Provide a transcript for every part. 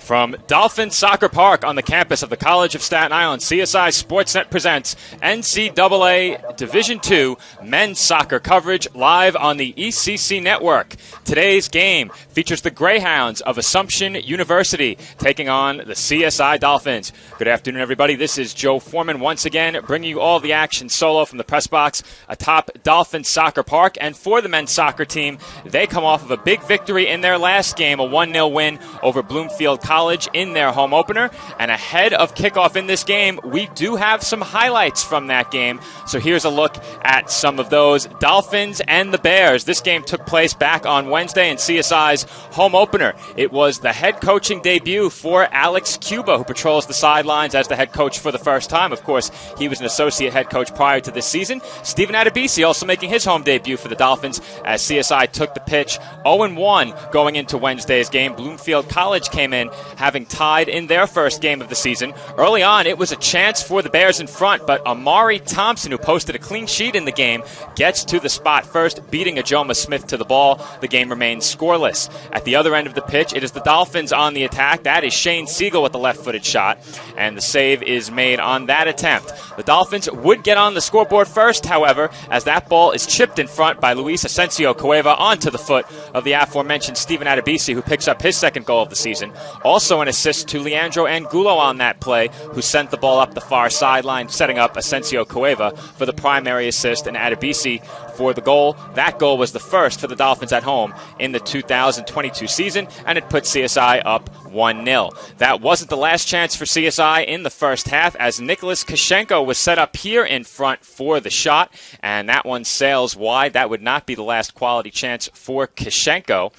From Dolphin Soccer Park on the campus of the College of Staten Island, CSI Sportsnet presents NCAA Division II men's soccer coverage live on the ECC network. Today's game features the Greyhounds of Assumption University taking on the CSI Dolphins. Good afternoon, everybody. This is Joe Foreman once again bringing you all the action solo from the press box atop Dolphin Soccer Park. And for the men's soccer team, they come off of a big victory in their last game, a 1-0 win over Bloomfield College in their home opener. And ahead of kickoff in this game, we do have some highlights from that game. So here's a look at some of those. Dolphins and the Bears. This game took place back on Wednesday in CSI's home opener. It was the head coaching debut for Alex Cuba, who patrols the sidelines as the head coach for the first time. Of course, he was an associate head coach prior to this season. Stephen Adebisi also making his home debut for the Dolphins as CSI took the pitch 0-1 going into Wednesday's game. Bloomfield College came in having tied in their first game of the season. Early on, it was a chance for the Bears in front, but Amari Thompson, who posted a clean sheet in the game, gets to the spot first, beating Ajoma Smith to the ball. The game remains scoreless. At the other end of the pitch, it is the Dolphins on the attack. That is Shane Siegel with the left-footed shot, and the save is made on that attempt. The Dolphins would get on the scoreboard first, however, as that ball is chipped in front by Luis Asensio Cueva onto the foot of the aforementioned Stephen Adebisi, who picks up his second goal of the season. Also an assist to Leandro Angulo on that play, who sent the ball up the far sideline, setting up Asensio Cueva for the primary assist and Adebisi for the goal. That goal was the first for the Dolphins at home in the 2022 season, and it put CSI up 1-0. That wasn't the last chance for CSI in the first half, as Nicholas Kashenko was set up here in front for the shot, and that one sails wide. That would not be the last quality chance for Kashenko.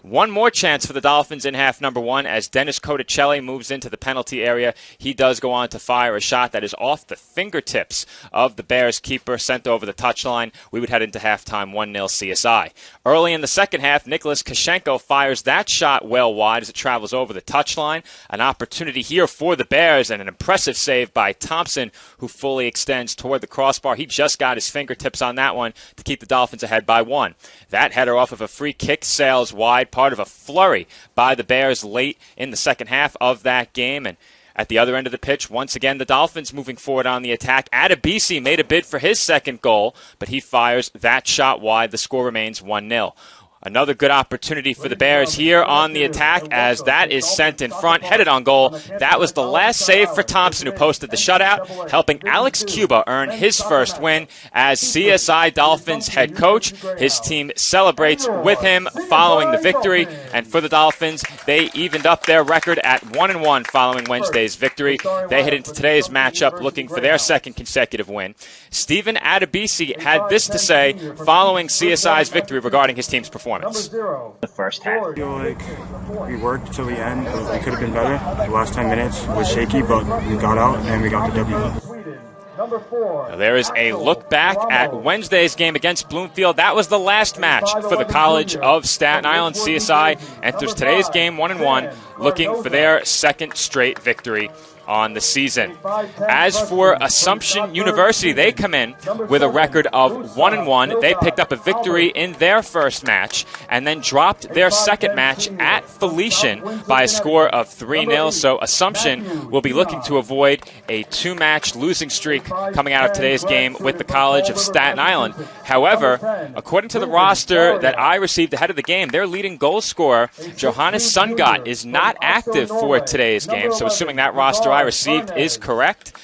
One more chance for the Dolphins in half number one as Dennis Cotticelli moves into the penalty area. He does go on to fire a shot that is off the fingertips of the Bears keeper, sent over the touchline. We would head into halftime 1-0 CSI. Early in the second half, Nicholas Kashenko fires that shot well wide as it travels over the touchline. An opportunity here for the Bears and an impressive save by Thompson, who fully extends toward the crossbar. He just got his fingertips on that one to keep the Dolphins ahead by 1. That header off of a free kick sails wide, part of a flurry by the Bears late in the second half of that game. And at the other end of the pitch, once again, the Dolphins moving forward on the attack. Adebisi made a bid for his second goal, but he fires that shot wide. The score remains 1-0. Another good opportunity for the Bears here on the attack as that is sent in front, headed on goal. That was the last save for Thompson, who posted the shutout, helping Alex Cuba earn his first win as CSI Dolphins head coach. His team celebrates with him following the victory, and for the Dolphins, they evened up their record at 1-1 following Wednesday's victory. They head into today's matchup looking for their second consecutive win. Stephen Adebisi had this to say following CSI's victory regarding his team's performance. The first half. I feel like we worked till the end, but we could have been better. The last 10 minutes was shaky, but we got out and we got the W. Now there is a look back at Wednesday's game against Bloomfield. That was the last match for the College of Staten Island. CSI enters today's game 1-1, looking for their second straight victory on the season. As for Assumption University, they come in with a record of 1-1. They picked up a victory in their first match and then dropped their second match at Felician by a score of 3-0. So Assumption will be looking to avoid a 2-match losing streak coming out of today's game with the College of Staten Island. However, according to the roster that I received ahead of the game, their leading goal scorer, Johannes Sungot, is not active for today's game. So assuming that roster I received is correct,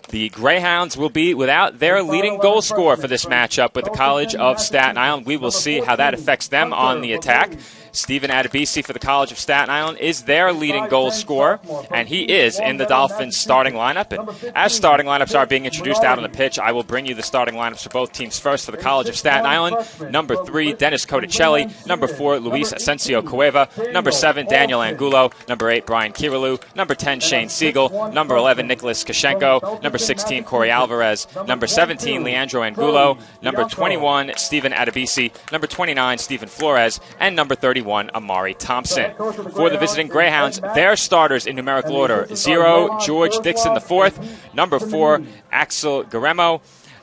the Greyhounds will be without their leading goal scorer for this matchup with the College of Staten Island. We will see how that affects them on the attack. Stephen Adebisi for the College of Staten Island is their leading goal scorer, and he is in the Dolphins starting lineup. And as starting lineups are being introduced out on the pitch, I will bring you the starting lineups for both teams. First, for the College of Staten Island, number 3, Dennis Cotticelli, number 4, Luis Asensio Cueva, number 7, Daniel Angulo, number 8, Brian Kirilu, number 10, Shane Siegel, number 11, Nicholas Kashenko, number 16, Corey Alvarez, number 17, Leandro Angulo, number 21, Stephen Adebisi, number 29, Stephen Flores, and number 31, Amari Thompson. For the visiting Greyhounds, their starters in numerical order: 0, George Dixon IV, number 4, Axel Garemo,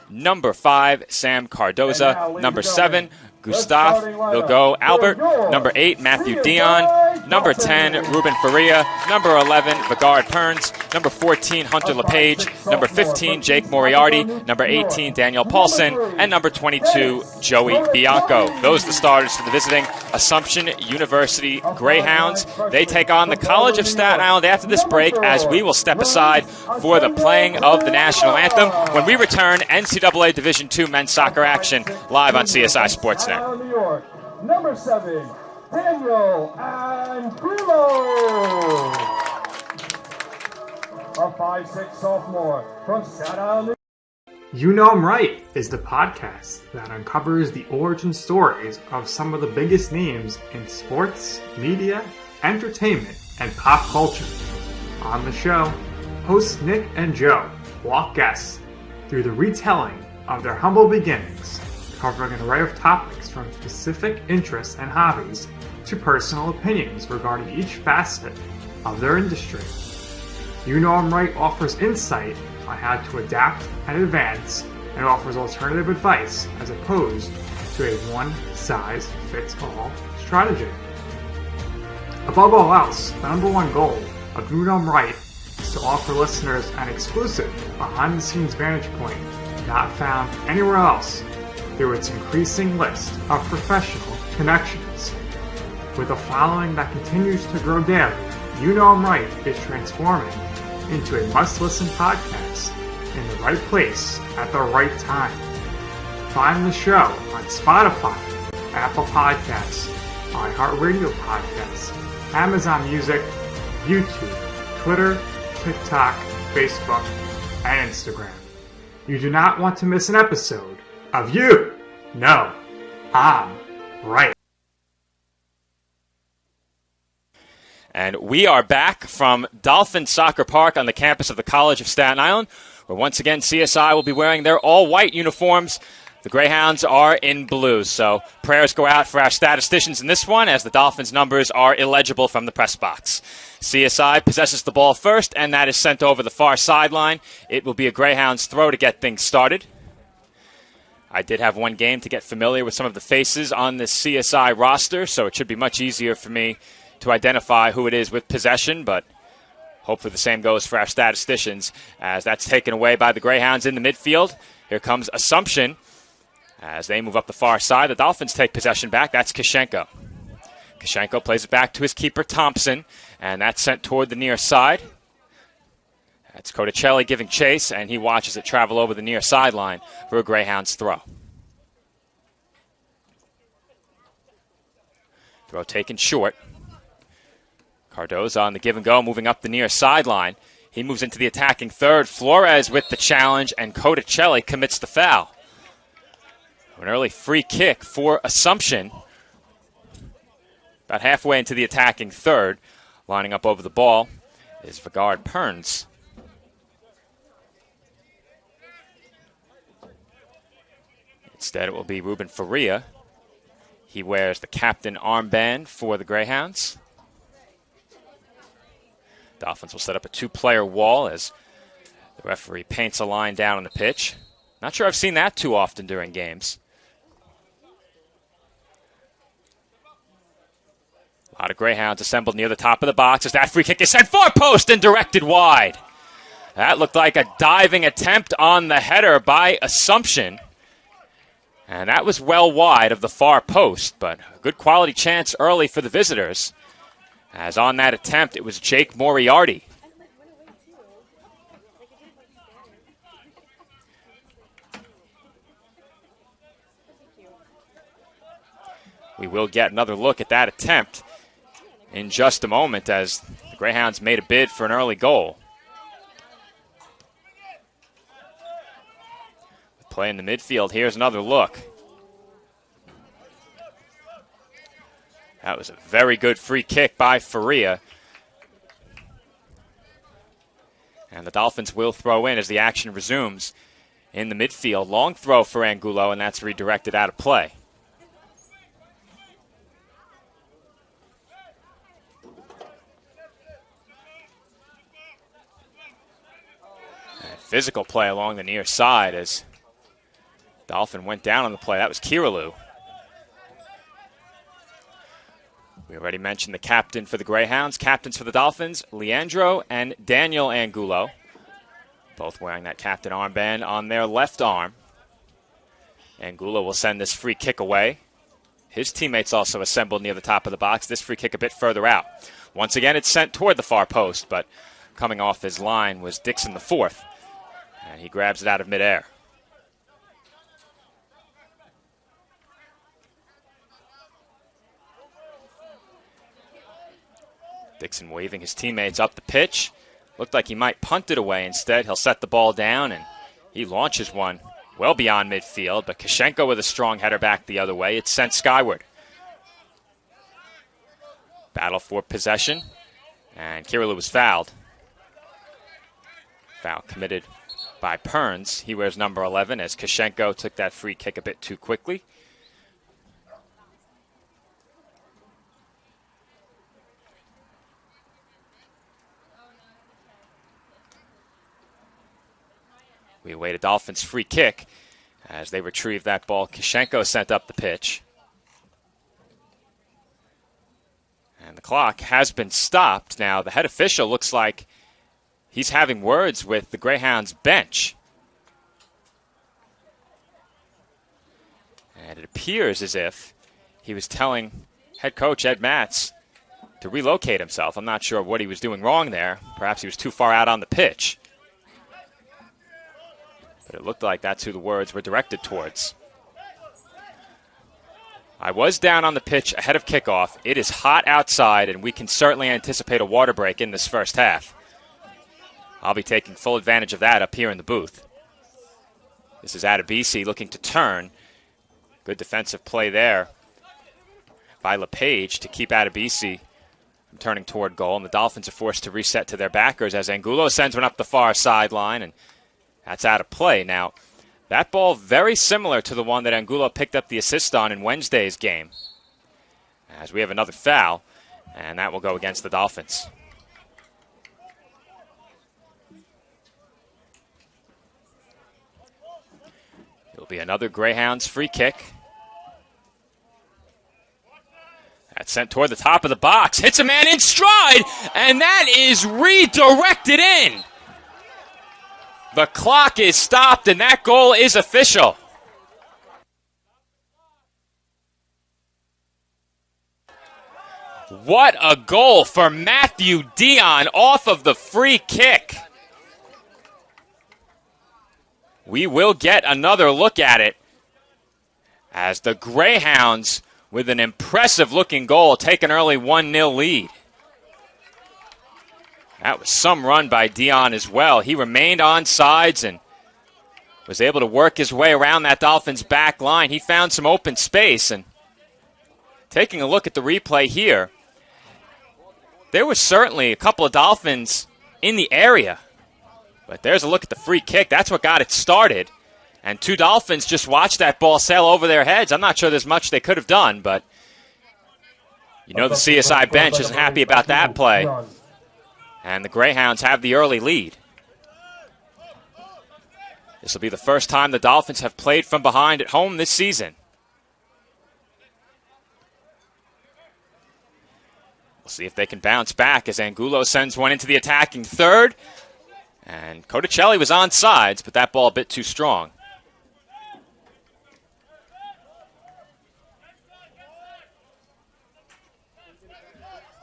number 5, Sam Cardoza, number 7, Gustav will go Albert. Number 8, Matthew Dion. Number 10, Ruben Faria. Number 11, Vigard Perns. Number 14, Hunter LePage. Number 15, Jake Moriarty. Number 18, Daniel Paulson. And number 22, Joey Bianco. Those are the starters for the visiting Assumption University Greyhounds. They take on the College of Staten Island after this break, as we will step aside for the playing of the national anthem. When we return, NCAA Division II men's soccer action live on CSI Sportsnet. New York, number 7, Daniel Angulo, a 5'6" sophomore from Staten Island. You Know I'm Right is the podcast that uncovers the origin stories of some of the biggest names in sports, media, entertainment, and pop culture. On the show, hosts Nick and Joe walk guests through the retelling of their humble beginnings, covering an array of topics from specific interests and hobbies to personal opinions regarding each facet of their industry. You Know I'm Right offers insight on how to adapt and advance, and offers alternative advice as opposed to a one-size-fits-all strategy. Above all else, the number one goal of You Know I'm Right is to offer listeners an exclusive behind-the-scenes vantage point not found anywhere else through its increasing list of professional connections. With a following that continues to grow daily, You Know I'm Right is transforming into a must-listen podcast in the right place at the right time. Find the show on Spotify, Apple Podcasts, iHeartRadio Podcasts, Amazon Music, YouTube, Twitter, TikTok, Facebook, and Instagram. You do not want to miss an episode of You Know I'm Right. And we are back from Dolphin Soccer Park on the campus of the College of Staten Island, where once again CSI will be wearing their all-white uniforms. The Greyhounds are in blue, so prayers go out for our statisticians in this one, as the Dolphins' numbers are illegible from the press box. CSI possesses the ball first, and that is sent over the far sideline. It will be a Greyhounds throw to get things started. I did have one game to get familiar with some of the faces on this CSI roster, so it should be much easier for me to identify who it is with possession, but hopefully the same goes for our statisticians, as that's taken away by the Greyhounds in the midfield. Here comes Assumption as they move up the far side. The Dolphins take possession back. That's Kashenko. Kashenko plays it back to his keeper, Thompson, and that's sent toward the near side. That's Codicelli giving chase, and he watches it travel over the near sideline for a Greyhounds throw. Throw taken short. Cardoza on the give and go, moving up the near sideline. He moves into the attacking third. Flores with the challenge, and Codicelli commits the foul. An early free kick for Assumption. About halfway into the attacking third. Lining up over the ball is Vigard Perns. Instead, it will be Ruben Faria. He wears the captain armband for the Greyhounds. Dolphins will set up a two-player wall as the referee paints a line down on the pitch. Not sure I've seen that too often during games. A lot of Greyhounds assembled near the top of the box as that free kick is sent far post and directed wide. That looked like a diving attempt on the header by Assumption. And that was well wide of the far post, but a good quality chance early for the visitors. As on that attempt, it was Jake Moriarty. We will get another look at that attempt in just a moment, as the Greyhounds made a bid for an early goal. Play in the midfield. Here's another look. That was a very good free kick by Faria. And the Dolphins will throw in as the action resumes in the midfield. Long throw for Angulo, and that's redirected out of play. And physical play along the near side as Dolphin went down on the play. That was Kirilu. Already mentioned the captain for the Greyhounds. Captains for the Dolphins, Leandro and Daniel Angulo. Both wearing that captain armband on their left arm. Angulo will send this free kick away. His teammates also assembled near the top of the box. This free kick a bit further out. Once again, it's sent toward the far post, but coming off his line was Dixon the fourth. And he grabs it out of midair. Dixon waving his teammates up the pitch. Looked like he might punt it away instead. He'll set the ball down, and he launches one well beyond midfield, but Kashenko with a strong header back the other way. It's sent skyward. Battle for possession, and Kirilu was fouled. Foul committed by Perns. He wears number 11 as Kashenko took that free kick a bit too quickly. We await a Dolphins free kick as they retrieve that ball. Kashenko sent up the pitch. And the clock has been stopped. Now, the head official looks like he's having words with the Greyhounds bench. And it appears as if he was telling head coach Ed Matz to relocate himself. I'm not sure what he was doing wrong there. Perhaps he was too far out on the pitch. But it looked like that's who the words were directed towards. I was down on the pitch ahead of kickoff. It is hot outside, and we can certainly anticipate a water break in this first half. I'll be taking full advantage of that up here in the booth. This is Adebisi looking to turn. Good defensive play there by LePage to keep Adebisi from turning toward goal. And the Dolphins are forced to reset to their backers as Angulo sends one up the far sideline, and that's out of play. Now, that ball very similar to the one that Angulo picked up the assist on in Wednesday's game. As we have another foul, and that will go against the Dolphins. It'll be another Greyhounds free kick. That's sent toward the top of the box. Hits a man in stride, and that is redirected in. The clock is stopped, and that goal is official. What a goal for Matthew Dion off of the free kick. We will get another look at it as the Greyhounds, with an impressive-looking goal, take an early 1-0 lead. That was some run by Dion as well. He remained on sides and was able to work his way around that Dolphins back line. He found some open space, and taking a look at the replay here, there was certainly a couple of Dolphins in the area. But there's a look at the free kick. That's what got it started. And two Dolphins just watched that ball sail over their heads. I'm not sure there's much they could have done, but you know the CSI bench isn't happy about that play. And the Greyhounds have the early lead. This will be the first time the Dolphins have played from behind at home this season. We'll see if they can bounce back as Angulo sends one into the attacking third. And Codicelli was on sides, but that ball a bit too strong.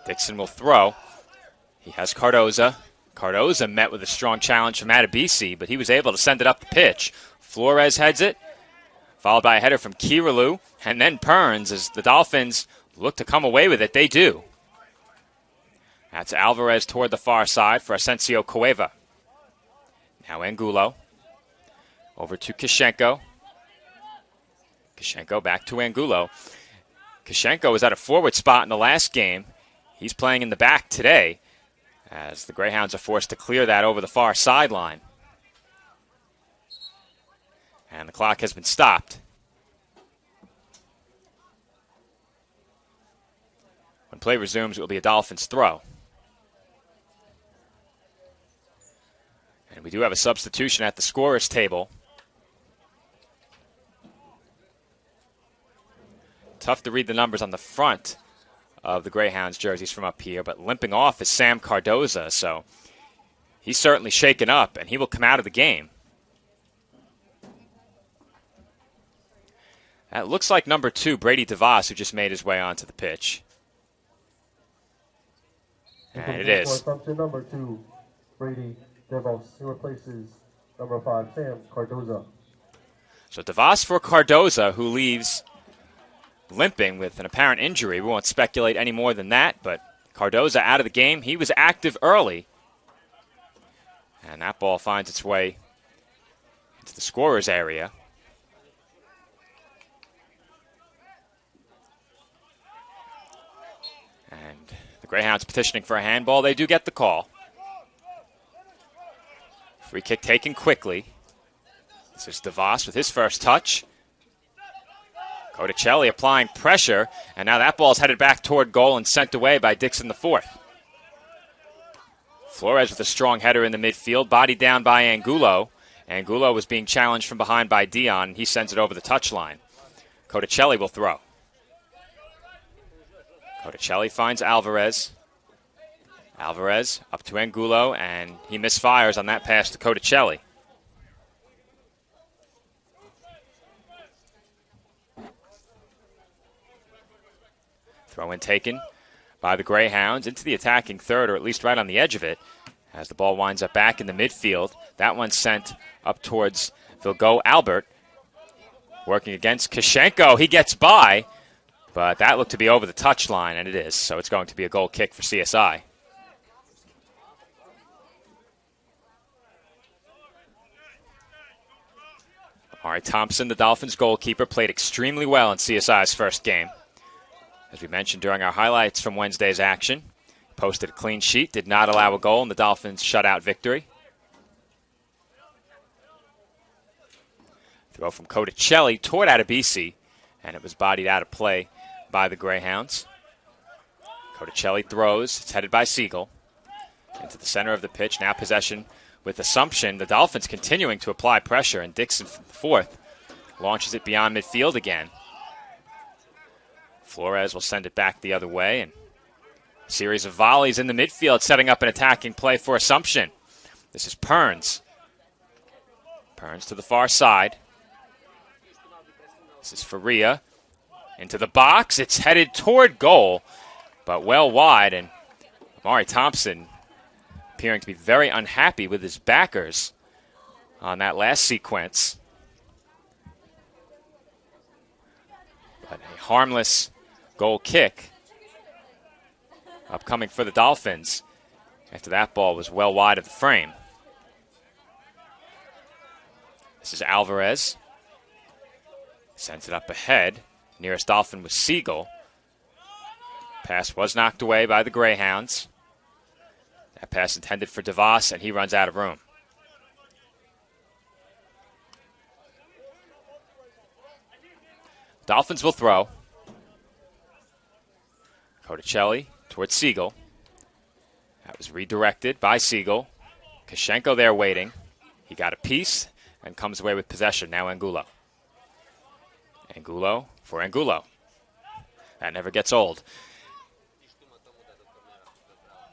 Dixon will throw. He has Cardoza. Cardoza met with a strong challenge from Adebisi, but he was able to send it up the pitch. Flores heads it, followed by a header from Kirilu, and then Perns as the Dolphins look to come away with it. They do. That's Alvarez toward the far side for Asensio Cueva. Now Angulo. Over to Kashenko. Kashenko back to Angulo. Kashenko was at a forward spot in the last game. He's playing in the back today, as the Greyhounds are forced to clear that over the far sideline. And the clock has been stopped. When play resumes, it will be a Dolphins throw. And we do have a substitution at the scorer's table. Tough to read the numbers on the front of the Greyhounds jerseys from up here, but limping off is Sam Cardoza, so he's certainly shaken up, and he will come out of the game. That looks like number 2, Brady DeVos, who just made his way onto the pitch. And it is. Number 2, Brady DeVos, who replaces number 5, Sam Cardoza. So DeVos for Cardoza, who leaves limping with an apparent injury. We won't speculate any more than that, but Cardoza out of the game. He was active early. And that ball finds its way into the scorer's area. And the Greyhounds petitioning for a handball. They do get the call. Free kick taken quickly. This is DeVos with his first touch. Codicelli applying pressure, and now that ball's headed back toward goal and sent away by Dixon IV. Flores with a strong header in the midfield, bodied down by Angulo. Angulo was being challenged from behind by Dion. He sends it over the touchline. Codicelli will throw. Codicelli finds Alvarez. Alvarez up to Angulo, and he misfires on that pass to Codicelli. Throw in taken by the Greyhounds into the attacking third, or at least right on the edge of it, as the ball winds up back in the midfield. That one sent up towards Vilgo Albert. Working against Kishenko. He gets by, but that looked to be over the touchline, and it is. So it's going to be a goal kick for CSI. Amari Thompson, the Dolphins goalkeeper, played extremely well in CSI's first game. As we mentioned during our highlights from Wednesday's action, posted a clean sheet, did not allow a goal in the Dolphins' shutout victory. Throw from Codicelli toward Adebisi, and it was bodied out of play by the Greyhounds. Codicelli throws, it's headed by Siegel into the center of the pitch, now possession with Assumption. The Dolphins continuing to apply pressure, and Dixon IV launches it beyond midfield again. Flores will send it back the other way, and a series of volleys in the midfield setting up an attacking play for Assumption. This is Perns. Perns to the far side. This is Faria into the box. It's headed toward goal, but well wide, and Amari Thompson appearing to be very unhappy with his backers on that last sequence. But a harmless goal kick upcoming for the Dolphins after that ball was well wide of the frame. This is Alvarez. Sends it up ahead. Nearest Dolphin was Siegel. Pass was knocked away by the Greyhounds. That pass intended for DeVos, and he runs out of room. Dolphins will throw. Codicelli towards Siegel. That was redirected by Siegel. Kishenko there waiting. He got a piece and comes away with possession. Now Angulo. Angulo for Angulo. That never gets old.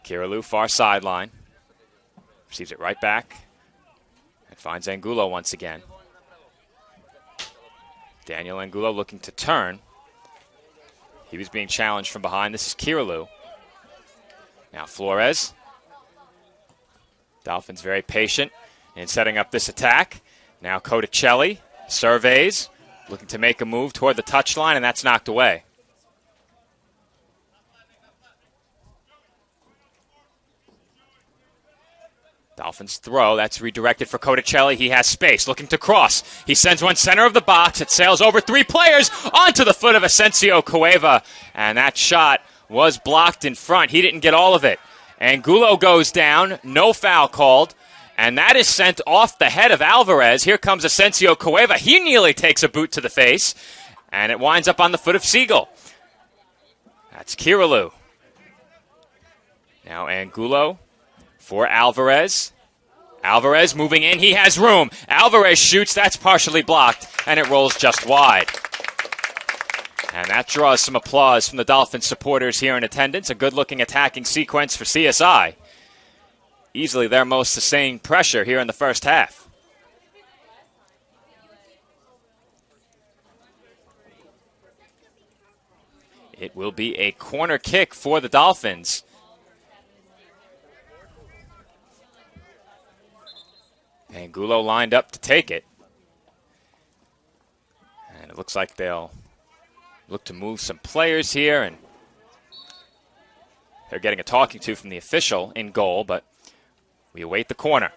Kirilu, far sideline. Receives it right back. And finds Angulo once again. Daniel Angulo looking to turn. He was being challenged from behind. This is Kirilu. Now Flores. Dolphins very patient in setting up this attack. Now Codicelli surveys, looking to make a move toward the touchline, and that's knocked away. Dolphins throw. That's redirected for Codicelli. He has space, looking to cross. He sends one center of the box. It sails over 3 players onto the foot of Asensio Cueva, and that shot was blocked in front. He didn't get all of it. Angulo goes down. No foul called, and that is sent off the head of Alvarez. Here comes Asensio Cueva. He nearly takes a boot to the face, and it winds up on the foot of Siegel. That's Kirilu. Now Angulo for Alvarez. Alvarez moving in. He has room. Alvarez shoots. That's partially blocked, and it rolls just wide. And that draws some applause from the Dolphins supporters here in attendance. A good-looking attacking sequence for CSI. Easily their most sustained pressure here in the first half. It will be a corner kick for the Dolphins. Angulo lined up to take it. And it looks like they'll look to move some players here, and they're getting a talking to from the official in goal, but we await the corner.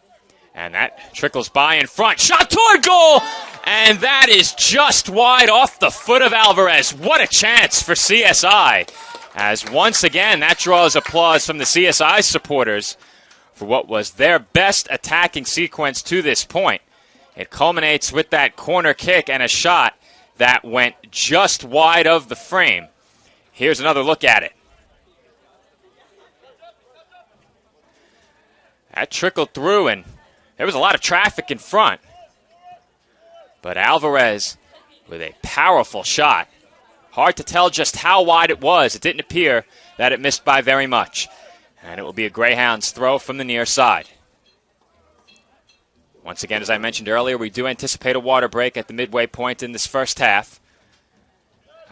And that trickles by in front. Shot toward goal! And that is just wide off the foot of Alvarez. What a chance for CSI. As once again, that draws applause from the CSI supporters for what was their best attacking sequence to this point. It culminates with that corner kick and a shot that went just wide of the frame. Here's another look at it. That trickled through, and there was a lot of traffic in front. But Alvarez with a powerful shot. Hard to tell just how wide it was. It didn't appear that it missed by very much. And it will be a Greyhounds throw from the near side. Once again, as I mentioned earlier, we do anticipate a water break at the midway point in this first half.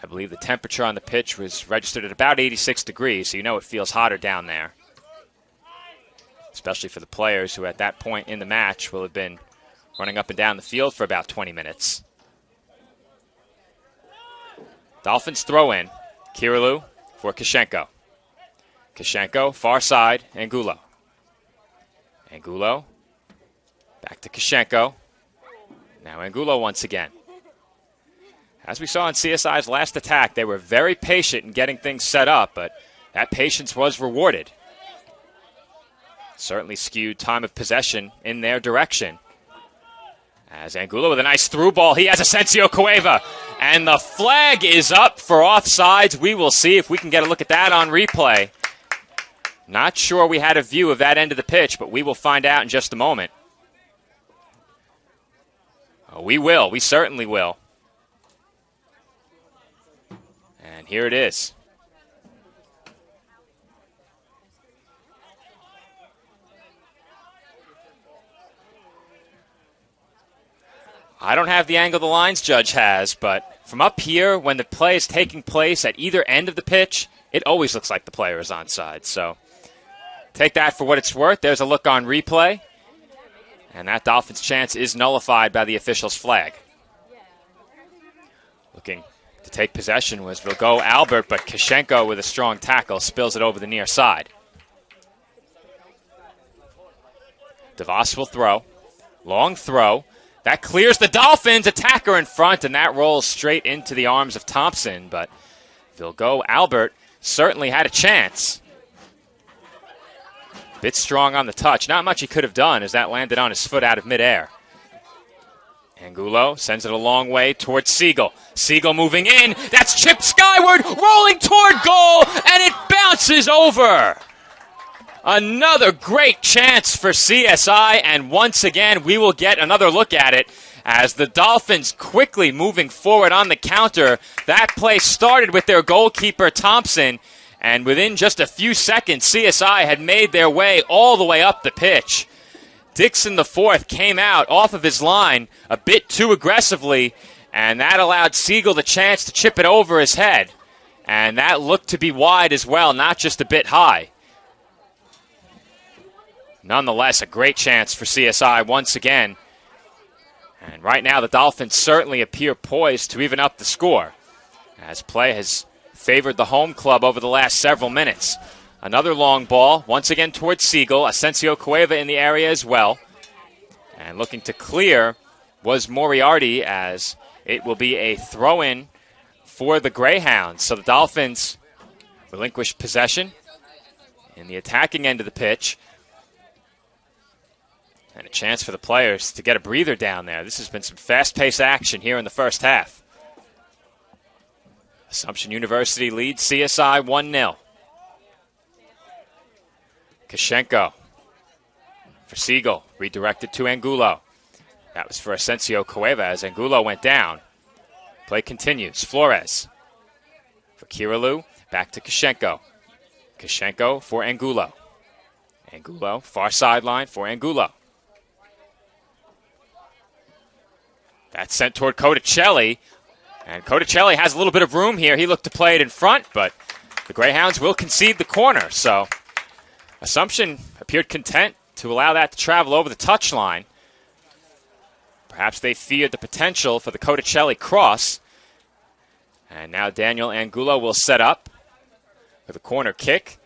I believe the temperature on the pitch was registered at about 86 degrees, so you know it feels hotter down there. Especially for the players who at that point in the match will have been running up and down the field for about 20 minutes. Dolphins throw in. Kirilu for Kishenko. Kishenko, far side, Angulo. Angulo, back to Kishenko. Now Angulo once again. As we saw in CSI's last attack, they were very patient in getting things set up, but that patience was rewarded. Certainly skewed time of possession in their direction. As Angulo with a nice through ball, he has Asensio Cueva. And the flag is up for offsides. We will see if we can get a look at that on replay. Not sure we had a view of that end of the pitch, but we will find out in just a moment. Oh, we will. We certainly will. And here it is. I don't have the angle the lines judge has, but from up here, when the play is taking place at either end of the pitch, it always looks like the player is onside. So take that for what it's worth. There's a look on replay. And that Dolphins chance is nullified by the official's flag. Looking to take possession was Vilgo Albert, but Kishenko with a strong tackle spills it over the near side. DeVos will throw. Long throw. That clears the Dolphins. Attacker in front, and that rolls straight into the arms of Thompson. But Vilgo Albert certainly had a chance. Bit strong on the touch. Not much he could have done as that landed on his foot out of midair. Angulo sends it a long way towards Siegel. Siegel moving in. That's chipped skyward, rolling toward goal, and it bounces over. Another great chance for CSI, and once again, we will get another look at it as the Dolphins quickly moving forward on the counter. That play started with their goalkeeper, Thompson, and within just a few seconds, CSI had made their way all the way up the pitch. Dixon IV came out off of his line a bit too aggressively, and that allowed Siegel the chance to chip it over his head. And that looked to be wide as well, not just a bit high. Nonetheless, a great chance for CSI once again. And right now, the Dolphins certainly appear poised to even up the score, as play has favored the home club over the last several minutes. Another long ball, once again towards Siegel. Asensio Cueva in the area as well. And looking to clear was Moriarty, as it will be a throw-in for the Greyhounds. So the Dolphins relinquish possession in the attacking end of the pitch. And a chance for the players to get a breather down there. This has been some fast-paced action here in the first half. Assumption University leads CSI 1-0. Kishenko for Siegel, redirected to Angulo. That was for Asensio Cueva as Angulo went down. Play continues. Flores for Kirilu. Back to Koshenko. Koshenko for Angulo. Angulo, far sideline for Angulo. That's sent toward Codicelli. And Codicelli has a little bit of room here. He looked to play it in front, but the Greyhounds will concede the corner. So Assumption appeared content to allow that to travel over the touchline. Perhaps they feared the potential for the Codicelli cross. And now Daniel Angulo will set up with a corner kick.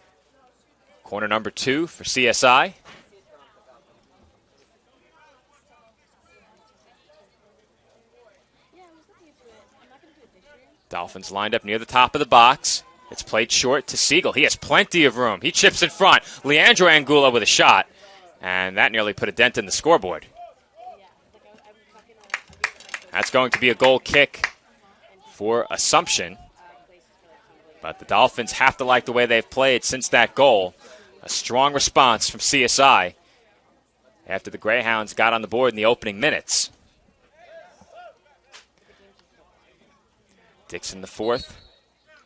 Corner number 2 for CSI. Dolphins lined up near the top of the box. It's played short to Siegel. He has plenty of room. He chips in front. Leandro Angulo with a shot. And that nearly put a dent in the scoreboard. That's going to be a goal kick for Assumption. But the Dolphins have to like the way they've played since that goal. A strong response from CSI after the Greyhounds got on the board in the opening minutes. Dixon, the fourth,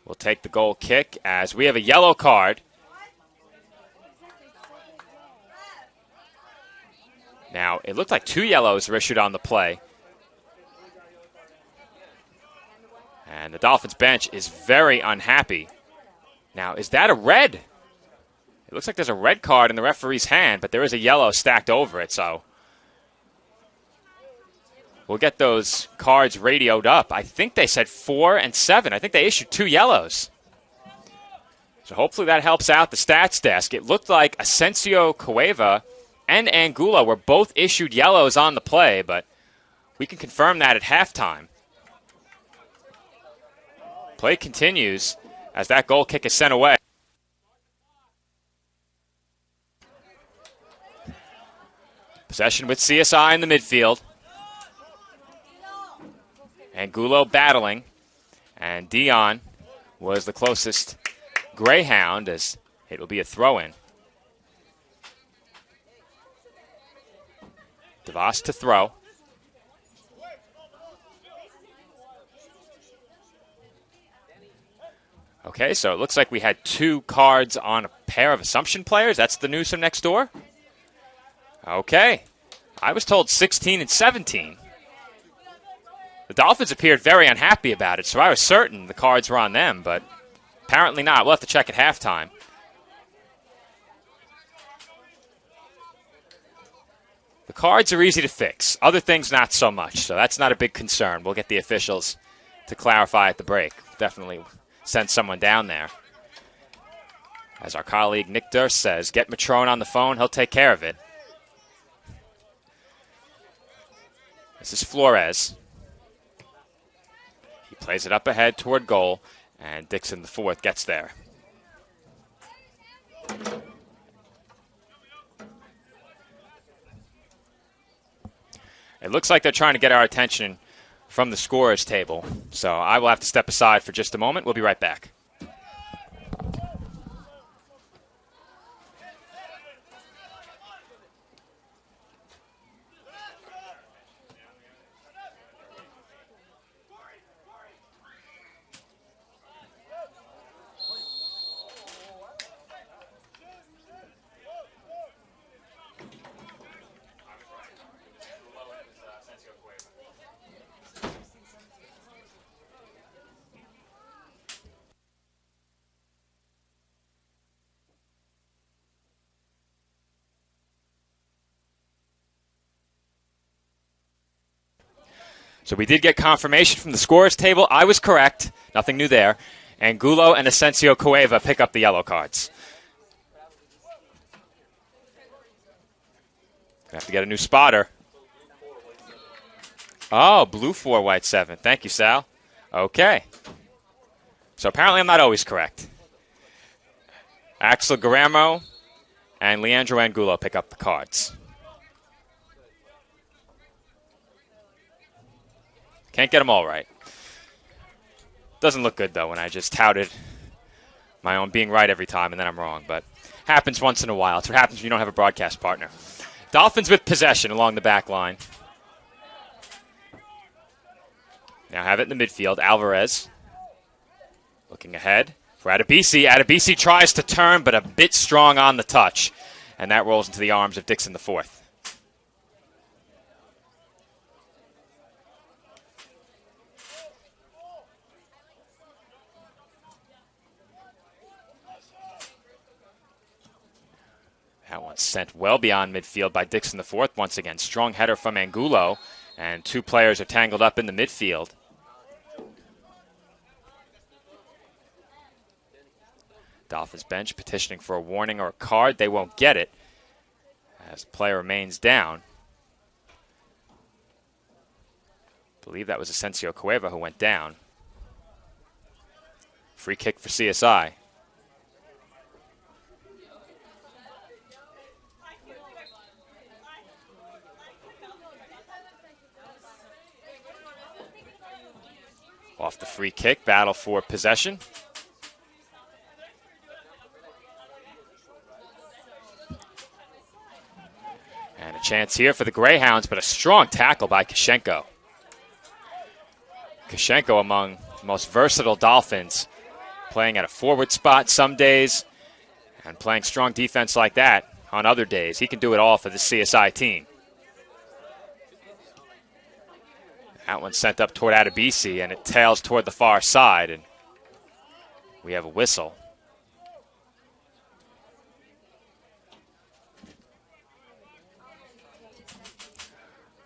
will take the goal kick as we have a yellow card. Now, it looked like 2 yellows were issued on the play. And the Dolphins bench is very unhappy. Now, is that a red? It looks like there's a red card in the referee's hand, but there is a yellow stacked over it, so we'll get those cards radioed up. I think they said 4 and 7. I think they issued 2 yellows. So hopefully that helps out the stats desk. It looked like Asensio Cueva and Angulo were both issued yellows on the play, but we can confirm that at halftime. Play continues as that goal kick is sent away. Possession with CSI in the midfield. Angulo battling, and Dion was the closest Greyhound as it will be a throw-in. DeVos to throw. Okay, so it looks like we had 2 cards on a pair of Assumption players. That's the news from next door? Okay. I was told 16 and 17. The Dolphins appeared very unhappy about it, so I was certain the cards were on them, but apparently not. We'll have to check at halftime. The cards are easy to fix. Other things, not so much, so that's not a big concern. We'll get the officials to clarify at the break. Definitely send someone down there. As our colleague Nick Durst says, get Matrone on the phone, he'll take care of it. This is Flores. He plays it up ahead toward goal, and Dixon, the fourth, gets there. It looks like they're trying to get our attention from the scorers table, so I will have to step aside for just a moment. We'll be right back. So we did get confirmation from the scorers table. I was correct. Nothing new there. Angulo and Asensio Cueva pick up the yellow cards. Gonna have to get a new spotter. Oh, blue 4, white 7. Thank you, Sal. Okay. So apparently I'm not always correct. Axel Guillermo and Leandro Angulo pick up the cards. Can't get them all right. Doesn't look good, though, when I just touted my own being right every time and then I'm wrong. But happens once in a while. It's what happens when you don't have a broadcast partner. Dolphins with possession along the back line. Now have it in the midfield. Alvarez Looking ahead for Adebisi. Adebisi tries to turn, but a bit strong on the touch. And that rolls into the arms of Dixon the fourth. That one's sent well beyond midfield by Dixon the fourth. Once again, strong header from Angulo. And two players are tangled up in the midfield. Dolphins bench petitioning for a warning or a card. They won't get it as the player remains down. I believe that was Asensio Cueva who went down. Free kick for CSI. Off the free kick, battle for possession. And a chance here for the Greyhounds, but a strong tackle by Kishenko. Kishenko among the most versatile Dolphins, playing at a forward spot some days and playing strong defense like that on other days. He can do it all for the CSI team. That one sent up toward Adebisi, and it tails toward the far side, and we have a whistle.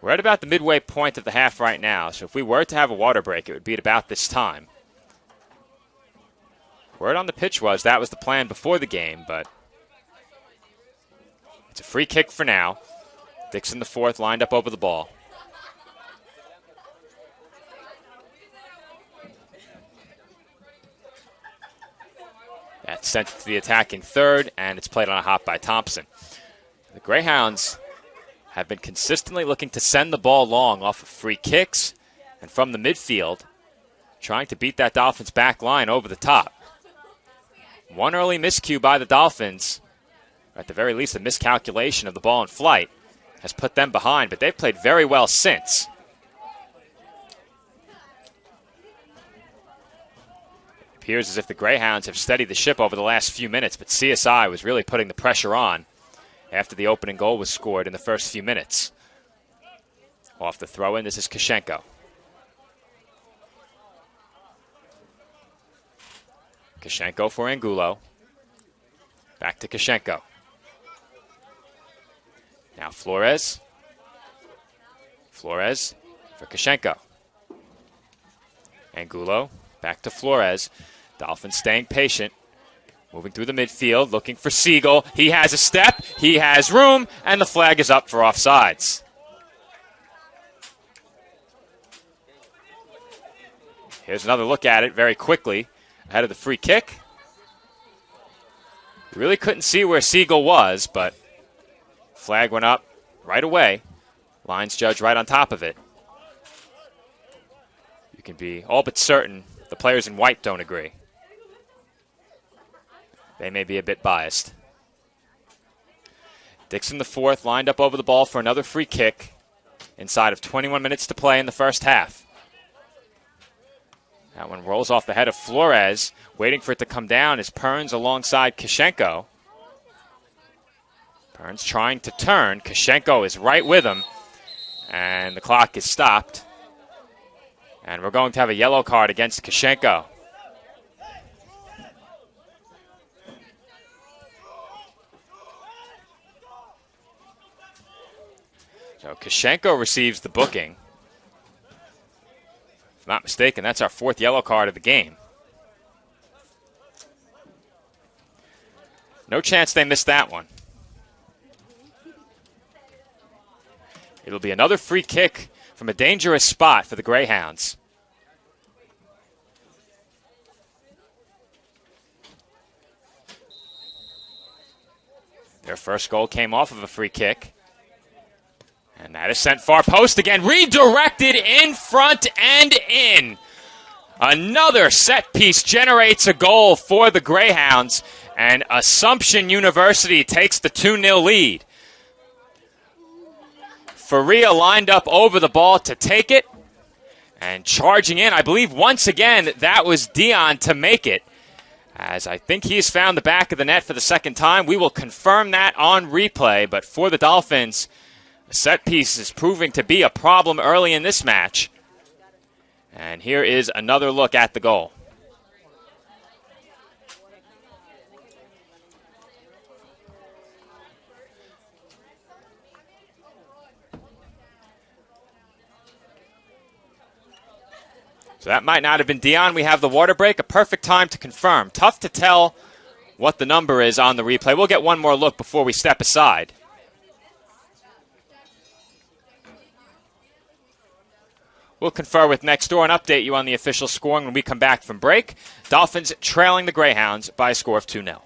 We're at about the midway point of the half right now, so if we were to have a water break, it would be at about this time. Word on the pitch was that was the plan before the game, but it's a free kick for now. Dixon the fourth lined up over the ball. That's sent to the attacking third, and it's played on a hop by Thompson. The Greyhounds have been consistently looking to send the ball long off of free kicks and from the midfield, trying to beat that Dolphins back line over the top. One early miscue by the Dolphins, or at the very least a miscalculation of the ball in flight, has put them behind, but they've played very well since. Appears as if the Greyhounds have steadied the ship over the last few minutes, but CSI was really putting the pressure on after the opening goal was scored in the first few minutes. Off the throw-in, this is Kishenko. Kishenko for Angulo. Back to Kishenko. Now Flores. Flores for Kishenko. Angulo back to Flores. Dolphins staying patient. Moving through the midfield, looking for Siegel. He has a step, he has room, and the flag is up for offsides. Here's another look at it very quickly ahead of the free kick. You really couldn't see where Siegel was, but flag went up right away. Lines judge right on top of it. You can be all but certain the players in white don't agree. They may be a bit biased. Dixon the fourth lined up over the ball for another free kick inside of 21 minutes to play in the first half. That one rolls off the head of Flores. Waiting for it to come down is Perns alongside Kishenko. Perns trying to turn. Kishenko is right with him. And the clock is stopped. And we're going to have a yellow card against Kishenko. So Kishenko receives the booking. If I'm not mistaken, that's our fourth yellow card of the game. No chance they missed that one. It'll be another free kick from a dangerous spot for the Greyhounds. Their first goal came off of a free kick. And that is sent far post again. Redirected in front and in. Another set piece generates a goal for the Greyhounds. And Assumption University takes the 2-0 lead. Faria lined up over the ball to take it. And charging in, I believe once again, that was Dion to make it. As I think he's found the back of the net for the second time. We will confirm that on replay. But for the Dolphins, the set piece is proving to be a problem early in this match. And here is another look at the goal. So that might not have been Dion. We have the water break, a perfect time to confirm. Tough to tell what the number is on the replay. We'll get one more look before we step aside. We'll confer with Next Door and update you on the official scoring when we come back from break. Dolphins trailing the Greyhounds by a score of 2-0.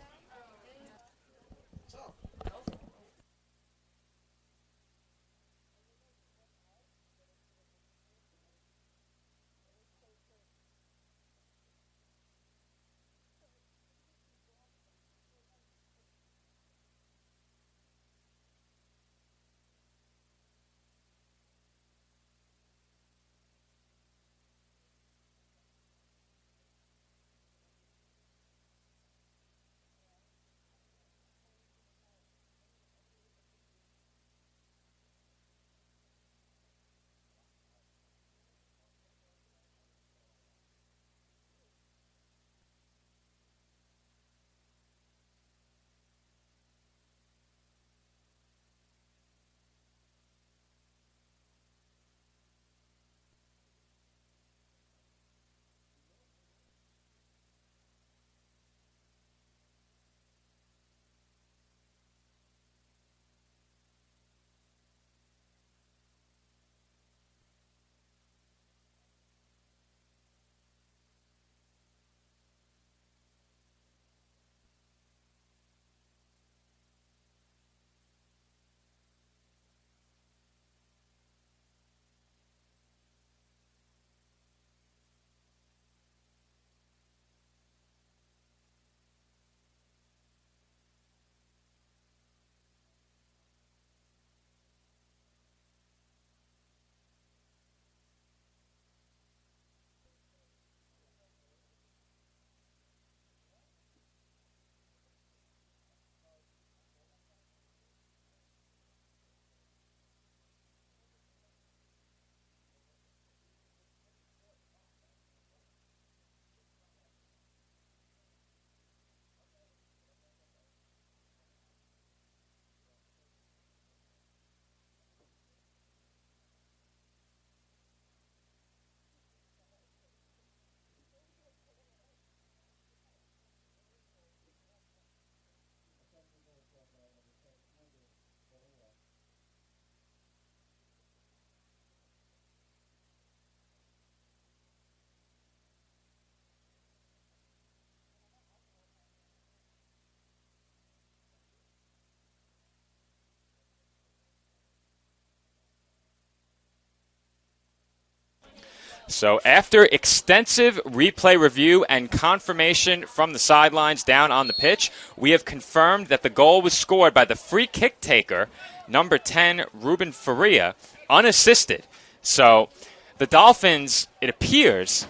So after extensive replay review and confirmation from the sidelines down on the pitch, we have confirmed that the goal was scored by the free kick taker, number 10, Ruben Faria, unassisted. So the Dolphins, it appears,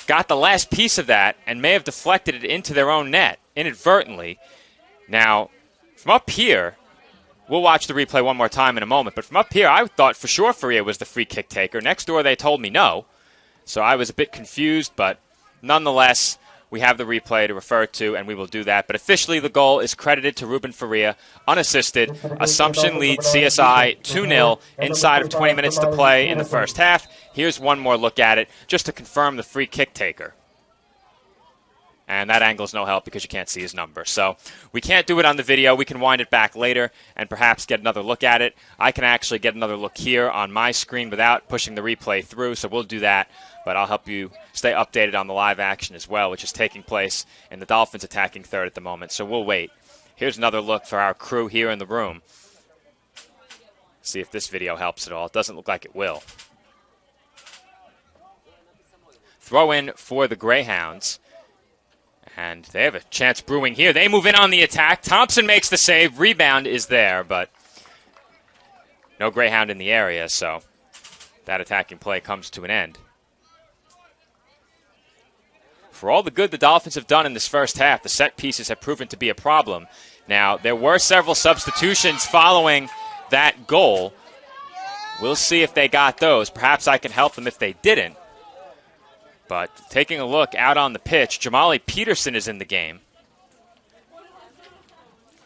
got the last piece of that and may have deflected it into their own net inadvertently. Now, from up here, we'll watch the replay one more time in a moment, but from up here, I thought for sure Faria was the free kick taker. Next door, they told me no. So I was a bit confused, but nonetheless, we have the replay to refer to, and we will do that. But officially, the goal is credited to Ruben Faria, unassisted. Assumption leads CSI 2-0 inside of 20 minutes to play in the first half. Here's one more look at it, just to confirm the free kick taker. And that angle's no help because you can't see his number. So we can't do it on the video. We can wind it back later and perhaps get another look at it. I can actually get another look here on my screen without pushing the replay through, so we'll do that. But I'll help you stay updated on the live action as well, which is taking place in the Dolphins attacking third at the moment. So we'll wait. Here's another look for our crew here in the room. See if this video helps at all. It doesn't look like it will. Throw in for the Greyhounds. And they have a chance brewing here. They move in on the attack. Thompson makes the save. Rebound is there, but no Greyhound in the area, so that attacking play comes to an end. For all the good the Dolphins have done in this first half, the set pieces have proven to be a problem. Now, there were several substitutions following that goal. We'll see if they got those. Perhaps I can help them if they didn't. But taking a look out on the pitch, Jamali Peterson is in the game.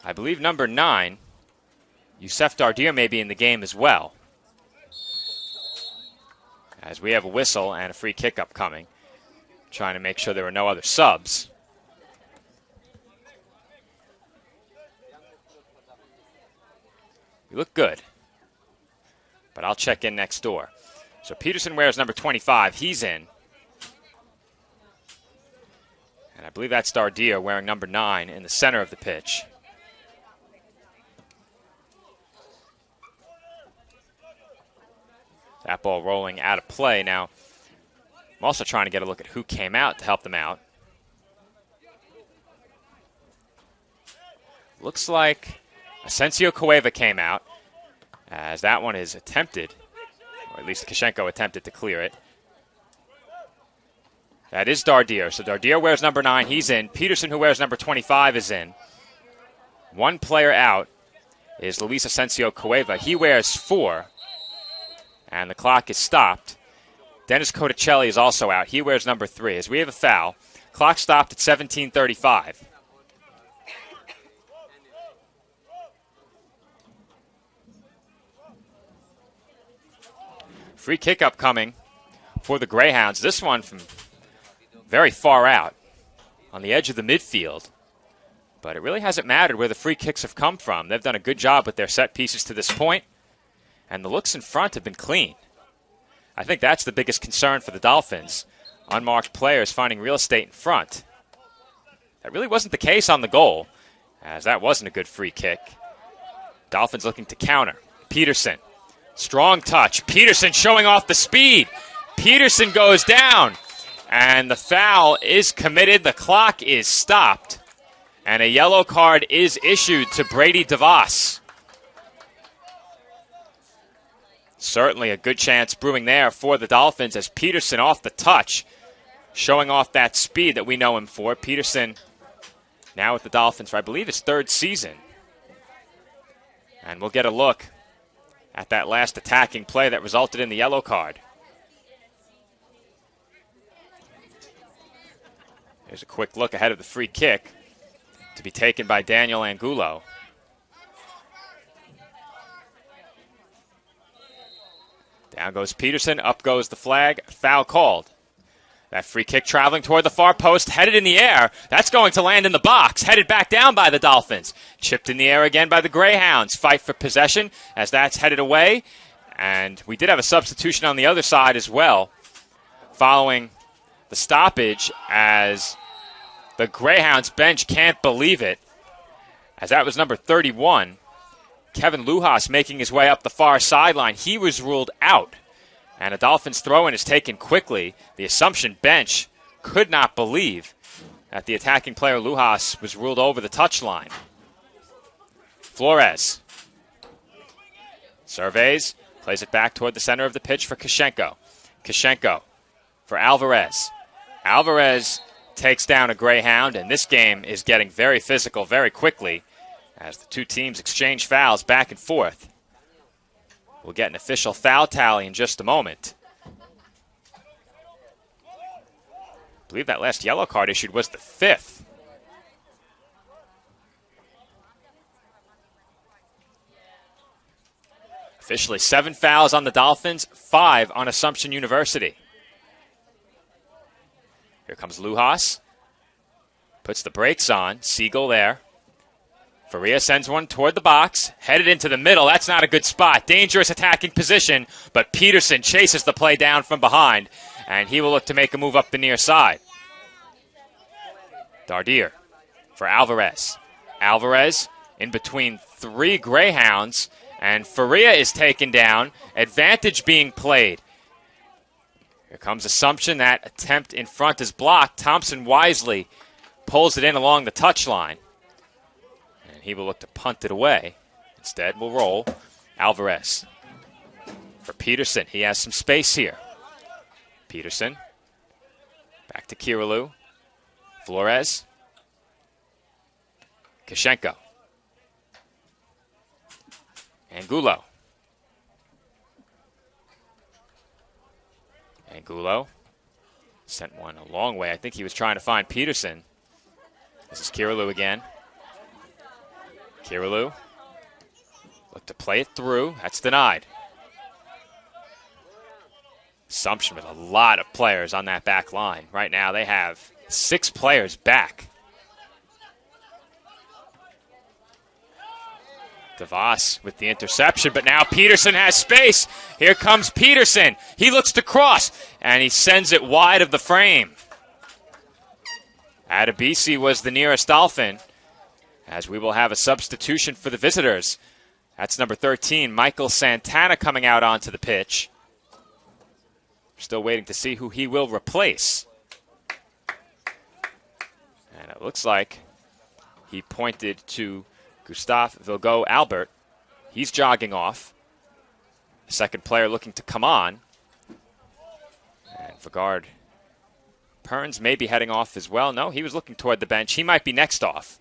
I believe number 9, Youssef Dardir, may be in the game as well. As we have a whistle and a free kick upcoming. Trying to make sure there are no other subs. We look good. But I'll check in next door. So Peterson wears number 25. He's in. And I believe that's Dardir wearing number 9 in the center of the pitch. That ball rolling out of play. Now, I'm also trying to get a look at who came out to help them out. Looks like Asensio Cueva came out, as that one is attempted, or at least Kishenko attempted to clear it. That is Dardir. So Dardir wears number 9. He's in. Peterson, who wears number 25, is in. One player out is Luis Asensio Cueva. He wears 4. And the clock is stopped. Dennis Cotticelli is also out. He wears number 3. As we have a foul, clock stopped at 17:35. Free kick upcoming for the Greyhounds. This one from very far out on the edge of the midfield. But it really hasn't mattered where the free kicks have come from. They've done a good job with their set pieces to this point. And the looks in front have been clean. I think that's the biggest concern for the Dolphins. Unmarked players finding real estate in front. That really wasn't the case on the goal, as that wasn't a good free kick. Dolphins looking to counter. Peterson, strong touch. Peterson showing off the speed. Peterson goes down, and the foul is committed. The clock is stopped, and a yellow card is issued to Brady DeVos. Certainly a good chance brewing there for the Dolphins as Peterson off the touch, showing off that speed that we know him for. Peterson now with the Dolphins for, I believe, his 3rd season. And we'll get a look at that last attacking play that resulted in the yellow card. Here's a quick look ahead of the free kick to be taken by Daniel Angulo. Down goes Peterson, up goes the flag, foul called. That free kick traveling toward the far post, headed in the air. That's going to land in the box, headed back down by the Dolphins. Chipped in the air again by the Greyhounds. Fight for possession as that's headed away. And we did have a substitution on the other side as well, following the stoppage, as the Greyhounds bench can't believe it, as that was number 31. Kevin Lujas making his way up the far sideline. He was ruled out. And a Dolphins throw-in is taken quickly. The Assumption bench could not believe that the attacking player Lujas was ruled over the touchline. Flores surveys, plays it back toward the center of the pitch for Kishenko. Kishenko for Alvarez. Alvarez takes down a Greyhound, and this game is getting very physical very quickly as the two teams exchange fouls back and forth. We'll get an official foul tally in just a moment. I believe that last yellow card issued was the 5th. Officially 7 fouls on the Dolphins, 5 on Assumption University. Here comes Lujas. Puts the brakes on. Siegel there. Faria sends one toward the box, headed into the middle. That's not a good spot. Dangerous attacking position, but Peterson chases the play down from behind, and he will look to make a move up the near side. Dardir for Alvarez. Alvarez in between 3 Greyhounds, and Faria is taken down. Advantage being played. Here comes Assumption. That attempt in front is blocked. Thompson wisely pulls it in along the touchline. He will look to punt it away. Instead, we'll roll Alvarez. For Peterson, he has some space here. Peterson, back to Kirilu. Flores. Kashenko. Angulo. Angulo sent one a long way. I think he was trying to find Peterson. This is Kirill again. Kirill look to play it through. That's denied. Assumption with a lot of players on that back line. Right now they have 6 players back. DeVos with the interception, but now Peterson has space. Here comes Peterson. He looks to cross, and he sends it wide of the frame. Adebisi was the nearest Dolphin, as we will have a substitution for the visitors. That's number 13, Michael Santana, coming out onto the pitch. Still waiting to see who he will replace. And it looks like he pointed to Gustave Vilgo-Albert. He's jogging off. Second player looking to come on. And Vigard Perns may be heading off as well. No, he was looking toward the bench. He might be next off.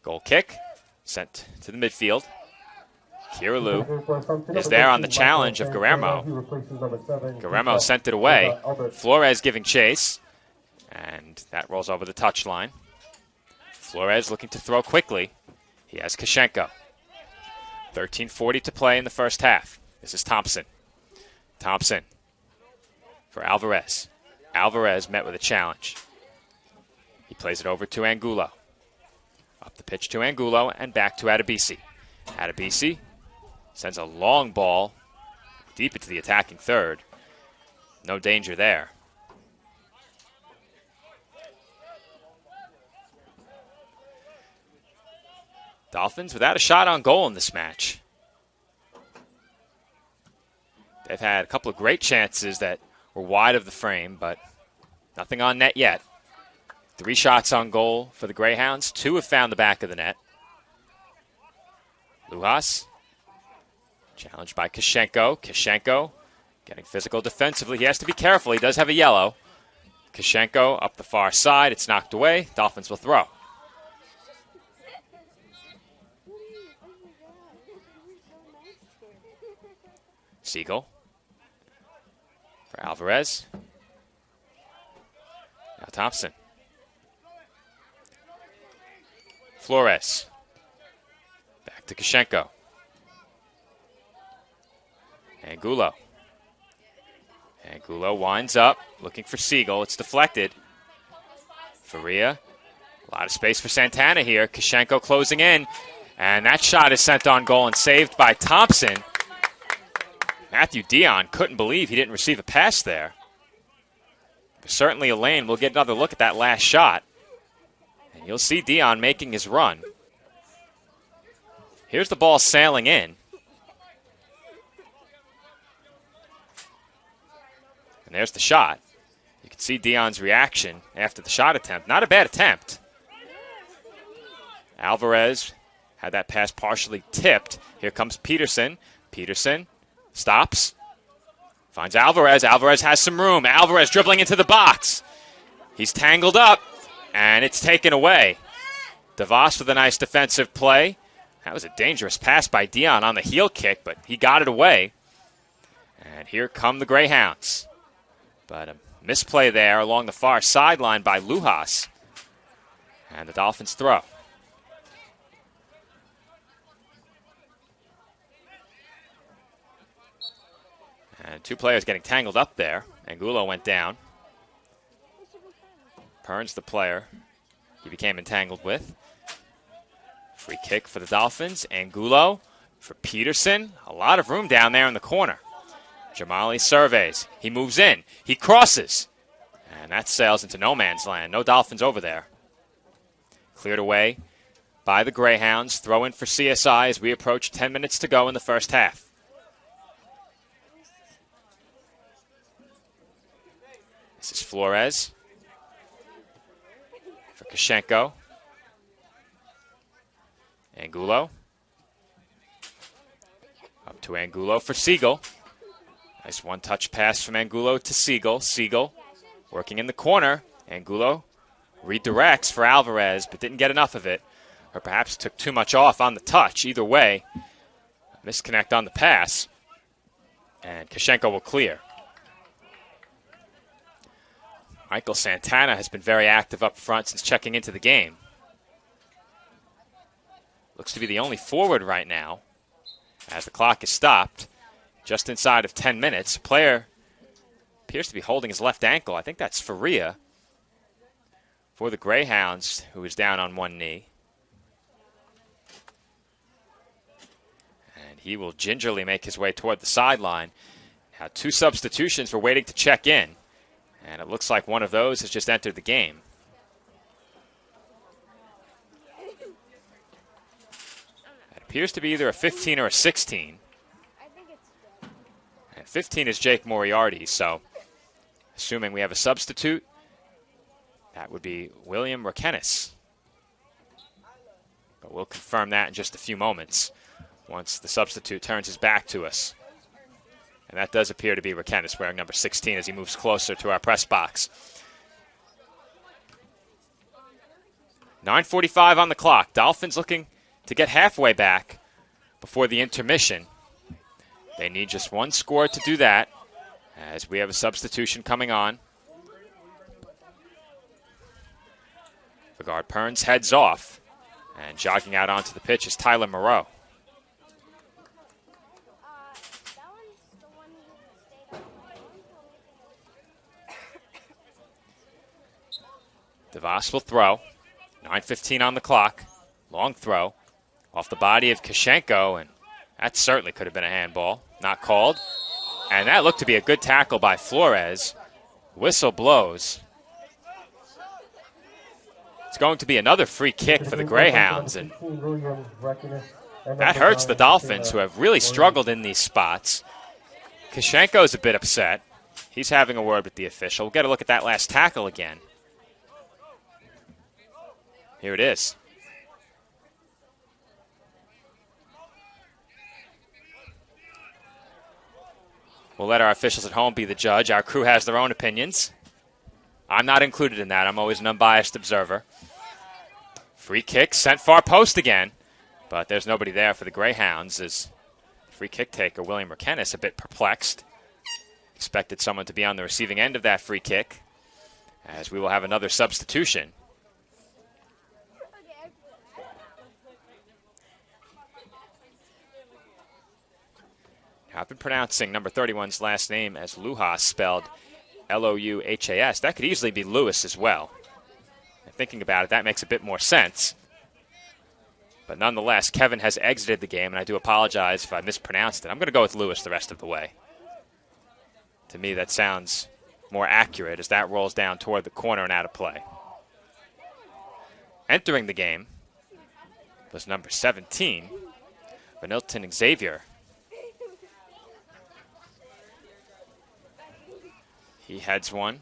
Goal kick sent to the midfield. Kirill is there on the challenge of Guillermo. Guillermo sent it away. Flores giving chase. And that rolls over the touchline. Flores looking to throw quickly. He has Kashenko. 13:40 to play in the first half. This is Thompson. Thompson for Alvarez. Alvarez met with a challenge. He plays it over to Angulo. Up the pitch to Angulo and back to Adebisi. Adebisi sends a long ball deep into the attacking third. No danger there. Dolphins without a shot on goal in this match. They've had a couple of great chances that were wide of the frame, but nothing on net yet. 3 shots on goal for the Greyhounds. 2 have found the back of the net. Lujas, challenged by Kashenko. Kashenko getting physical defensively. He has to be careful. He does have a yellow. Kashenko up the far side. It's knocked away. Dolphins will throw. Siegel for Alvarez. Now Thompson. Flores. Back to Kashenko. Angulo. Angulo winds up, looking for Siegel. It's deflected. Faria. A lot of space for Santana here. Kashenko closing in. And that shot is sent on goal and saved by Thompson. Matthew Dion couldn't believe he didn't receive a pass there. But certainly Elaine will get another look at that last shot. And you'll see Dion making his run. Here's the ball sailing in. And there's the shot. You can see Dion's reaction after the shot attempt. Not a bad attempt. Alvarez had that pass partially tipped. Here comes Peterson. Peterson stops. Finds Alvarez. Alvarez has some room. Alvarez dribbling into the box. He's tangled up, and it's taken away. DeVos with a nice defensive play. That was a dangerous pass by Dion on the heel kick, but he got it away. And here come the Greyhounds. But a misplay there along the far sideline by Lujas. And the Dolphins throw. And 2 players getting tangled up there. Angulo went down. Perns the player he became entangled with. Free kick for the Dolphins. Angulo for Peterson. A lot of room down there in the corner. Jamali surveys. He moves in. He crosses. And that sails into no man's land. No Dolphins over there. Cleared away by the Greyhounds. Throw in for CSI as we approach 10 minutes to go in the first half. This is Flores for Kashenko. Angulo. Up to Angulo for Siegel. Nice one-touch pass from Angulo to Siegel. Siegel working in the corner. Angulo Redirects for Alvarez, but didn't get enough of it. Or perhaps took too much off on the touch. Either way, misconnect on the pass. And Tkachenko will clear. Michael Santana has been very active up front since checking into the game. Looks to be the only forward right now. As the clock is stopped, just inside of 10 minutes, player appears to be holding his left ankle. I think that's Faria for the Greyhounds, who is down on one knee. And he will gingerly make his way toward the sideline. Now, 2 substitutions were waiting to check in, and it looks like one of those has just entered the game. It appears to be either a 15 or a 16. And 15 is Jake Moriarty, so assuming we have a substitute, that would be William Rakenis. But we'll confirm that in just a few moments once the substitute turns his back to us. And that does appear to be Rakenis wearing number 16 as he moves closer to our press box. 9:45 on the clock. Dolphins looking to get halfway back before the intermission. They need just one score to do that, as we have a substitution coming on. Vigard Perns heads off, and jogging out onto the pitch is Tyler Moreau. DeVos will throw. 9:15 on the clock. Long throw off the body of Tkachenko, and that certainly could have been a handball. Not called. And that looked to be a good tackle by Flores. Whistle blows. It's going to be another free kick for the Greyhounds, and that hurts the Dolphins, who have really struggled in these spots. Tkachenko's a bit upset. He's having a word with the official. We'll get a look at that last tackle again. Here it is. We'll let our officials at home be the judge. Our crew has their own opinions. I'm not included in that. I'm always an unbiased observer. Free kick sent far post again, but there's nobody there for the Greyhounds as free kick taker William Rakenis a bit perplexed. Expected someone to be on the receiving end of that free kick, as we will have another substitution. I've been pronouncing number 31's last name as Luhas, spelled L-O-U-H-A-S. That could easily be Lewis as well. And thinking about it, that makes a bit more sense. But nonetheless, Kevin has exited the game, and I do apologize if I mispronounced it. I'm going to go with Lewis the rest of the way. To me, that sounds more accurate as that rolls down toward the corner and out of play. Entering the game was number 17, Vanilton Xavier. He heads one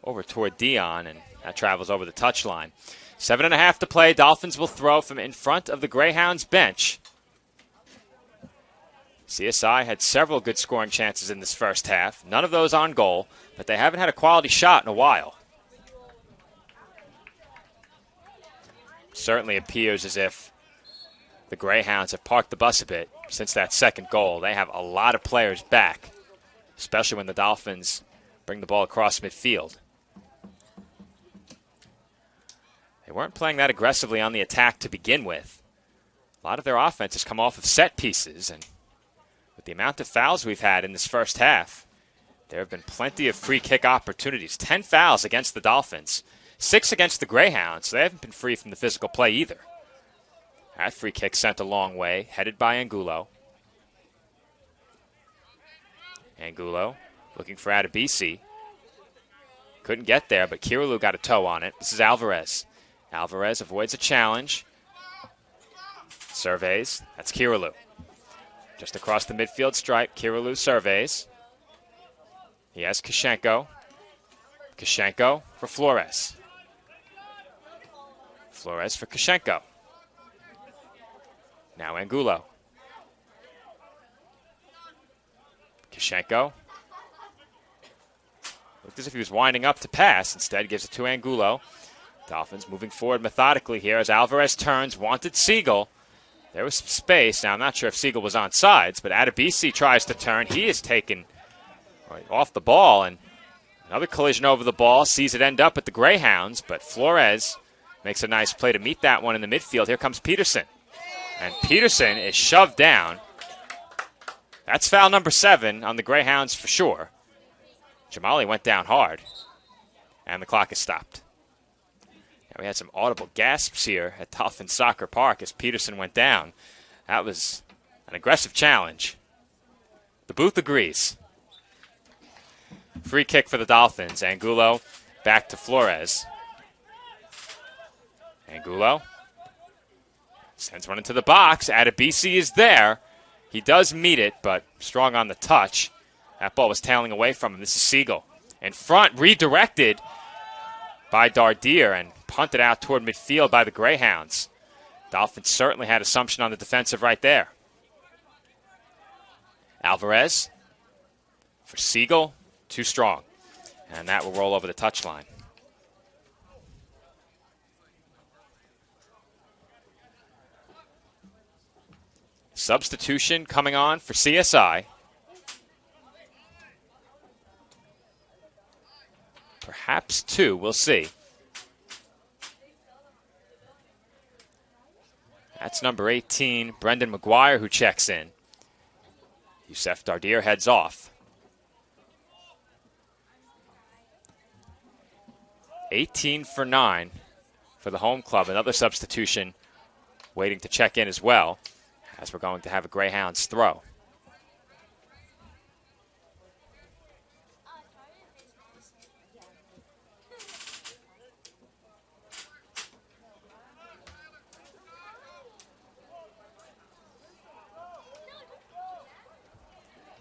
over toward Dion, and that travels over the touchline. 7.5 to play. Dolphins will throw from in front of the Greyhounds bench. CSI had several good scoring chances in this first half. None of those on goal, but they haven't had a quality shot in a while. Certainly appears as if the Greyhounds have parked the bus a bit since that second goal. They have a lot of players back, especially when the Dolphins bring the ball across midfield. They weren't playing that aggressively on the attack to begin with. A lot of their offense has come off of set pieces, and with the amount of fouls we've had in this first half, there have been plenty of free kick opportunities. 10 fouls against the Dolphins, 6 against the Greyhounds, so they haven't been free from the physical play either. That free kick sent a long way, headed by Angulo. Angulo looking for Adebisi. Couldn't get there, but Kirilu got a toe on it. This is Alvarez. Alvarez avoids a challenge. Surveys. That's Kirilu. Just across the midfield stripe, Kirilu surveys. He has Tkachenko. Tkachenko for Flores. Flores for Tkachenko. Now Angulo. Tkachenko. Looked as if he was winding up to pass. Instead, gives it to Angulo. Dolphins moving forward methodically here as Alvarez turns, wanted Siegel. There was some space. Now, I'm not sure if Siegel was on sides, but Adebisi tries to turn. He is taken off the ball, and another collision over the ball. Sees it end up at the Greyhounds, but Flores makes a nice play to meet that one in the midfield. Here comes Peterson. And Peterson is shoved down. That's foul number 7 on the Greyhounds for sure. Jamali went down hard, and the clock is stopped. Now we had some audible gasps here at Dolphin Soccer Park as Peterson went down. That was an aggressive challenge. The booth agrees. Free kick for the Dolphins. Angulo back to Flores. Angulo sends one into the box. Adebisi is there. He does meet it, but strong on the touch. That ball was tailing away from him. This is Siegel. In front, redirected by Dardier and punted out toward midfield by the Greyhounds. Dolphins certainly had assumption on the defensive right there. Alvarez for Siegel. Too strong. And that will roll over the touchline. Substitution coming on for CSI. Perhaps 2, we'll see. That's number 18, Brendan McGuire, who checks in. Youssef Dardier heads off. 18 for 9 for the home club. Another substitution waiting to check in as well, as we're going to have a Greyhounds throw.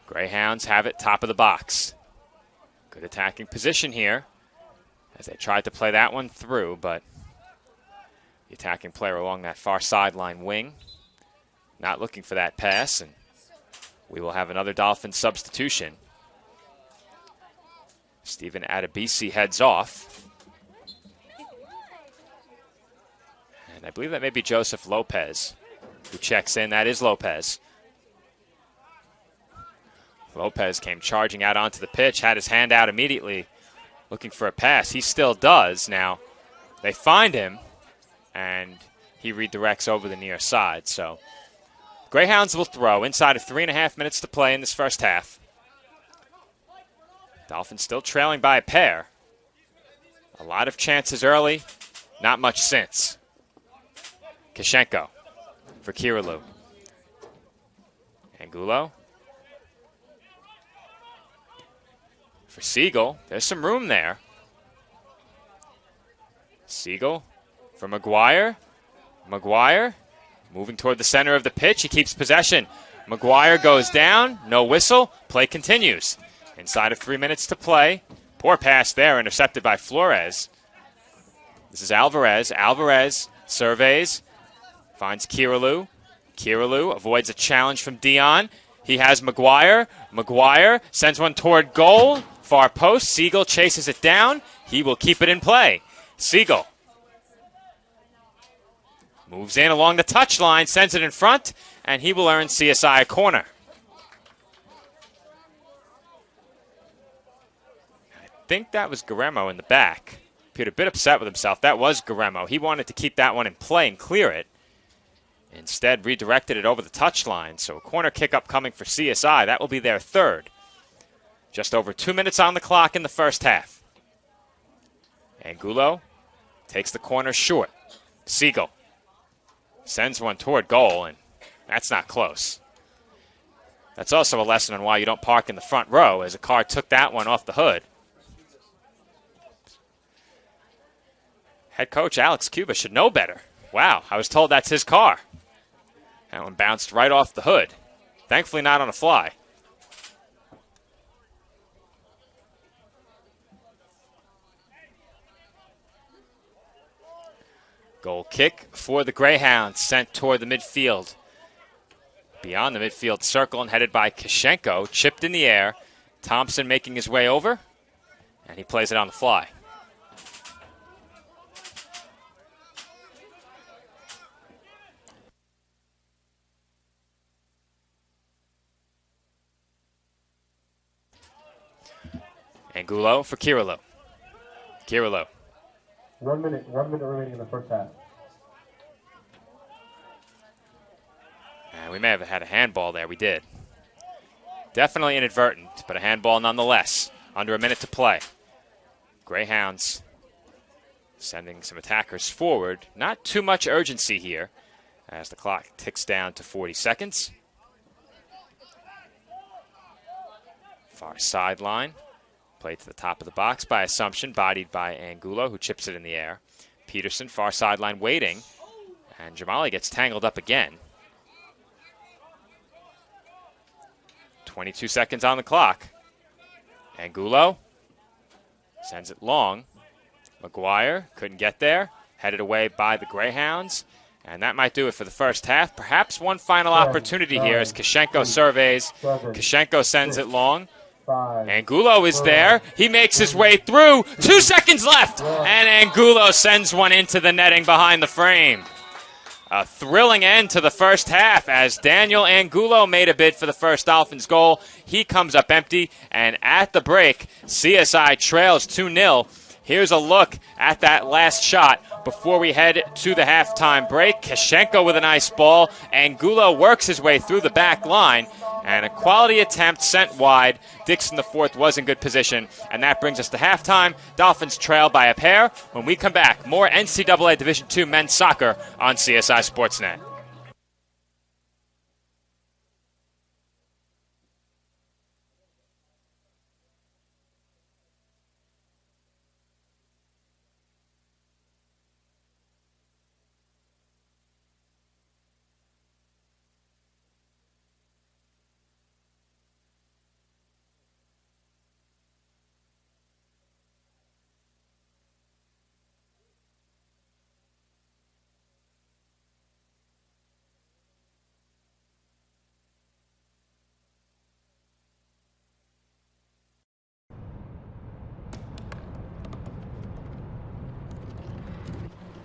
Greyhounds have it top of the box. Good attacking position here as they tried to play that one through, but the attacking player along that far sideline wing not looking for that pass, and we will have another Dolphin substitution. Stephen Adebisi heads off. And I believe that may be Joseph Lopez who checks in. That is Lopez. Lopez came charging out onto the pitch, had his hand out immediately, looking for a pass. He still does. Now, they find him, and he redirects over the near side. So, Greyhounds will throw inside of 3.5 minutes to play in this first half. Dolphins still trailing by a pair. A lot of chances early, not much since. Kishenko for Kirilu. Angulo. For Siegel, there's some room there. Siegel for McGuire. McGuire moving toward the center of the pitch. He keeps possession. McGuire goes down. No whistle. Play continues. Inside of 3 minutes to play. Poor pass there, intercepted by Flores. This is Alvarez. Alvarez surveys. Finds Kirilu. Kirilu avoids a challenge from Dion. He has McGuire. McGuire sends one toward goal. Far post. Siegel chases it down. He will keep it in play. Siegel moves in along the touchline, sends it in front, and he will earn CSI a corner. I think that was Guerrero in the back. Appeared a bit upset with himself. That was Guerrero. He wanted to keep that one in play and clear it. Instead, redirected it over the touchline. So a corner kick up coming for CSI. That will be their third. Just over 2 minutes on the clock in the first half. Angulo takes the corner short. Siegel sends one toward goal, and that's not close. That's also a lesson on why you don't park in the front row, as a car took that one off the hood. Head coach Alex Cuba should know better. Wow, I was told that's his car. That one bounced right off the hood. Thankfully not on a fly. Goal kick for the Greyhounds, sent toward the midfield. Beyond the midfield circle and headed by Kishenko. Chipped in the air. Thompson making his way over. And he plays it on the fly. Angulo for Kirilo. Kirilo. 1 minute remaining in the first half. And we may have had a handball there. We did. Definitely inadvertent, but a handball nonetheless. Under a minute to play. Greyhounds sending some attackers forward. Not too much urgency here as the clock ticks down to 40 seconds. Far sideline. Played to the top of the box by Assumption, bodied by Angulo, who chips it in the air. Peterson, far sideline, waiting. And Jamali gets tangled up again. 22 seconds on the clock. Angulo sends it long. McGuire couldn't get there. Headed away by the Greyhounds. And that might do it for the first half. Perhaps one final opportunity here as Kishenko surveys. Kishenko sends it long. Angulo is there. He makes his way through. 2 seconds left. And Angulo sends one into the netting behind the frame. A thrilling end to the first half as Daniel Angulo made a bid for the first Dolphins goal. He comes up empty. And at the break, CSI trails 2-0. Here's a look at that last shot before we head to the halftime break. Kishenko with a nice ball. Angulo works his way through the back line. And a quality attempt sent wide. Dixon the fourth was in good position. And that brings us to halftime. Dolphins trail by a pair. When we come back, more NCAA Division II men's soccer on CSI Sportsnet.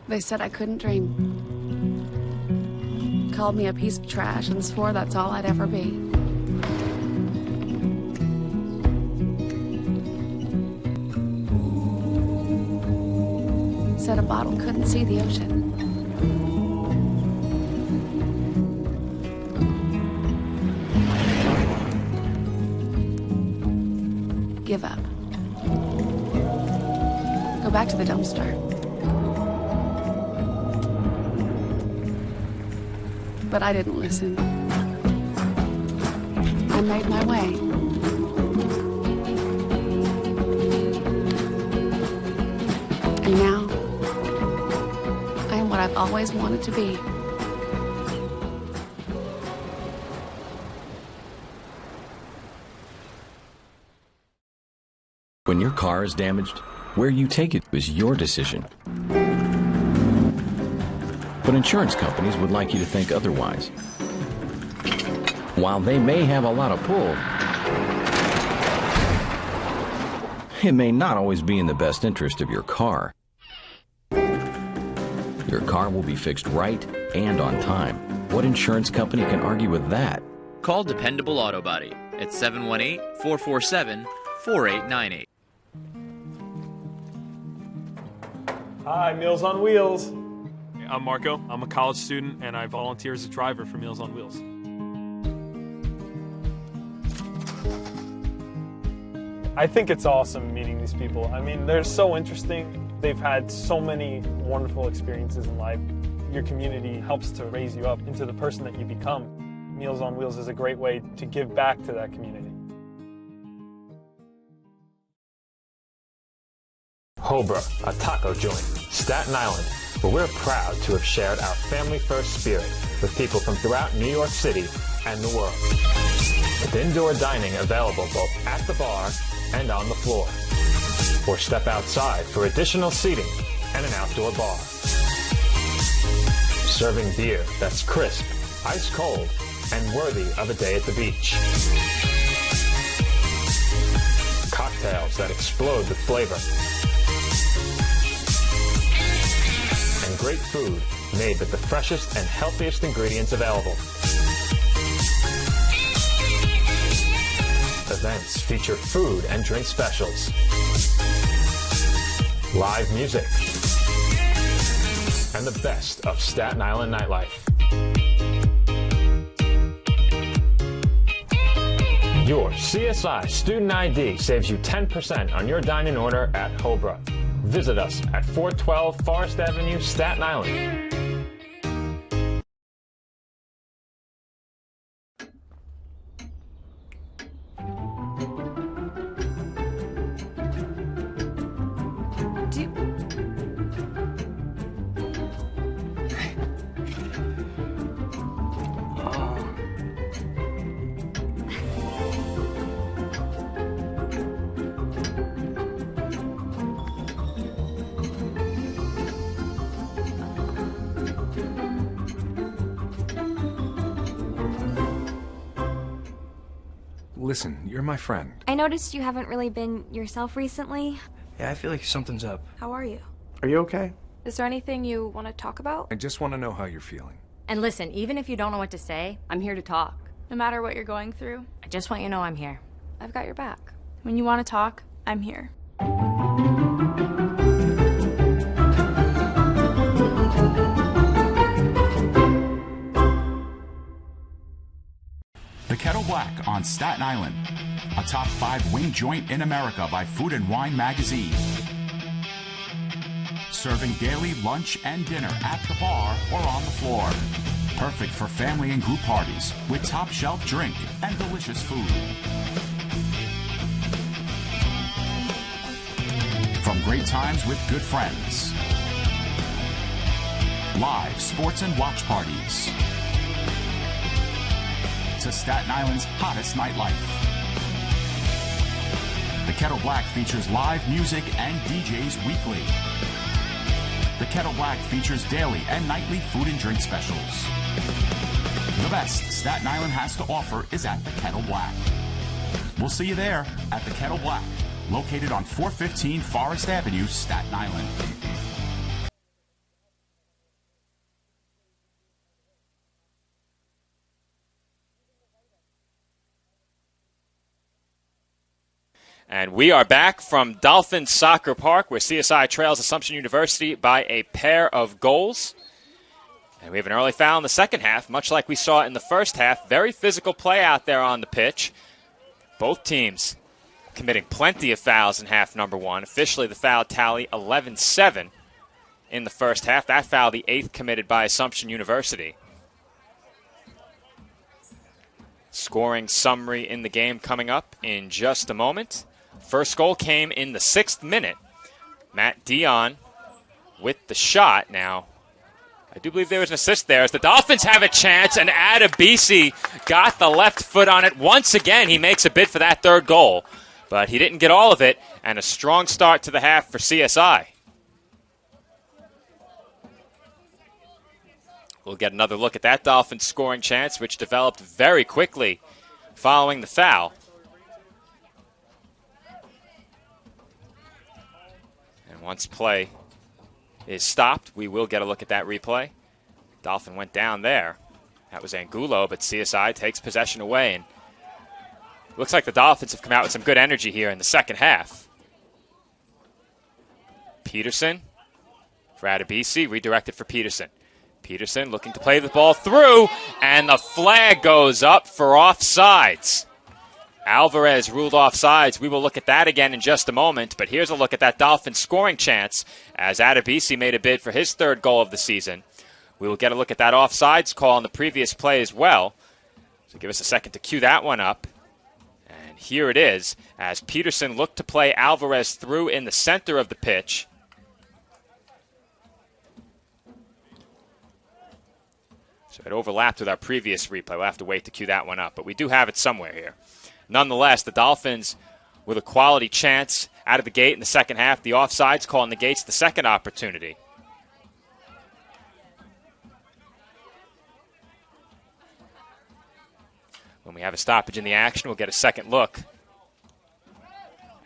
They said I couldn't dream. Called me a piece of trash and swore that's all I'd ever be. Said a bottle couldn't see the ocean. Give up. Go back to the dumpster. But I didn't listen. I made my way. And now, I am what I've always wanted to be. When your car is damaged, where you take it is your decision. But insurance companies would like you to think otherwise. While they may have a lot of pull, it may not always be in the best interest of your car. Your car will be fixed right and on time. What insurance company can argue with that? Call Dependable Auto Body at 718-447-4898. Hi, Meals on Wheels. I'm Marco. I'm a college student, and I volunteer as a driver for Meals on Wheels. I think it's awesome meeting these people. I mean, they're so interesting. They've had so many wonderful experiences in life. Your community helps to raise you up into the person that you become. Meals on Wheels is a great way to give back to that community. Hobra, a taco joint, Staten Island, where we're proud to have shared our family-first spirit with people from throughout New York City and the world. With indoor dining available both at the bar and on the floor. Or step outside for additional seating and an outdoor bar. Serving beer that's crisp, ice cold, and worthy of a day at the beach. cocktails that explode with flavor, and great food made with the freshest and healthiest ingredients available. Events feature food and drink specials, live music, and the best of Staten Island nightlife. Your CSI Student ID saves you 10% on your dine-in order at Hobra. Visit us at 412 Forest Avenue, Staten Island. Listen, you're my friend. I noticed you haven't really been yourself recently. Yeah, I feel like something's up. How are you? Are you okay? Is there anything you want to talk about? I just want to know how you're feeling. And listen, even if you don't know what to say, I'm here to talk. No matter what you're going through, I just want you to know I'm here. I've got your back. When you want to talk, I'm here. The Kettle Black on Staten Island, a top 5 wing joint in America by Food and Wine magazine. Serving daily lunch and dinner at the bar or on the floor. Perfect for family and group parties with top shelf drink and delicious food. From great times with good friends. Live sports and watch parties. To Staten Island's hottest nightlife. The Kettle Black features live music and DJs weekly. The Kettle Black features daily and nightly food and drink specials. The best Staten Island has to offer is at the Kettle Black. We'll see you there at the Kettle Black, located on 415 Forest Avenue, Staten Island. And we are back from Dolphin Soccer Park, where CSI trails Assumption University by a pair of goals. And we have an early foul in the second half, much like we saw in the first half. Very physical play out there on the pitch. Both teams committing plenty of fouls in half number one. Officially, the foul tally 11-7 in the first half. That foul, the 8th committed by Assumption University. Scoring summary in the game coming up in just a moment. First goal came in the 6th minute. Matt Dion with the shot. Now, I do believe there was an assist there as the Dolphins have a chance, and Adebisi got the left foot on it. Once again, he makes a bid for that third goal, but he didn't get all of it, and a strong start to the half for CSI. We'll get another look at that Dolphins scoring chance, which developed very quickly following the foul. And once play is stopped, we will get a look at that replay. Dolphin went down there. That was Angulo, but CSI takes possession away. And looks like the Dolphins have come out with some good energy here in the second half. Peterson for Adebisi, redirected for Peterson. Peterson looking to play the ball through, and the flag goes up for offsides. Alvarez ruled offsides. We will look at that again in just a moment, but here's a look at that Dolphins scoring chance as Adebisi made a bid for his third goal of the season. We will get a look at that offsides call on the previous play as well. So give us a second to cue that one up. And here it is as Peterson looked to play Alvarez through in the center of the pitch. So it overlapped with our previous replay. We'll have to wait to cue that one up, but we do have it somewhere here. Nonetheless, the Dolphins with a quality chance out of the gate in the second half. The offsides call negates the second opportunity. When we have a stoppage in the action, we'll get a second look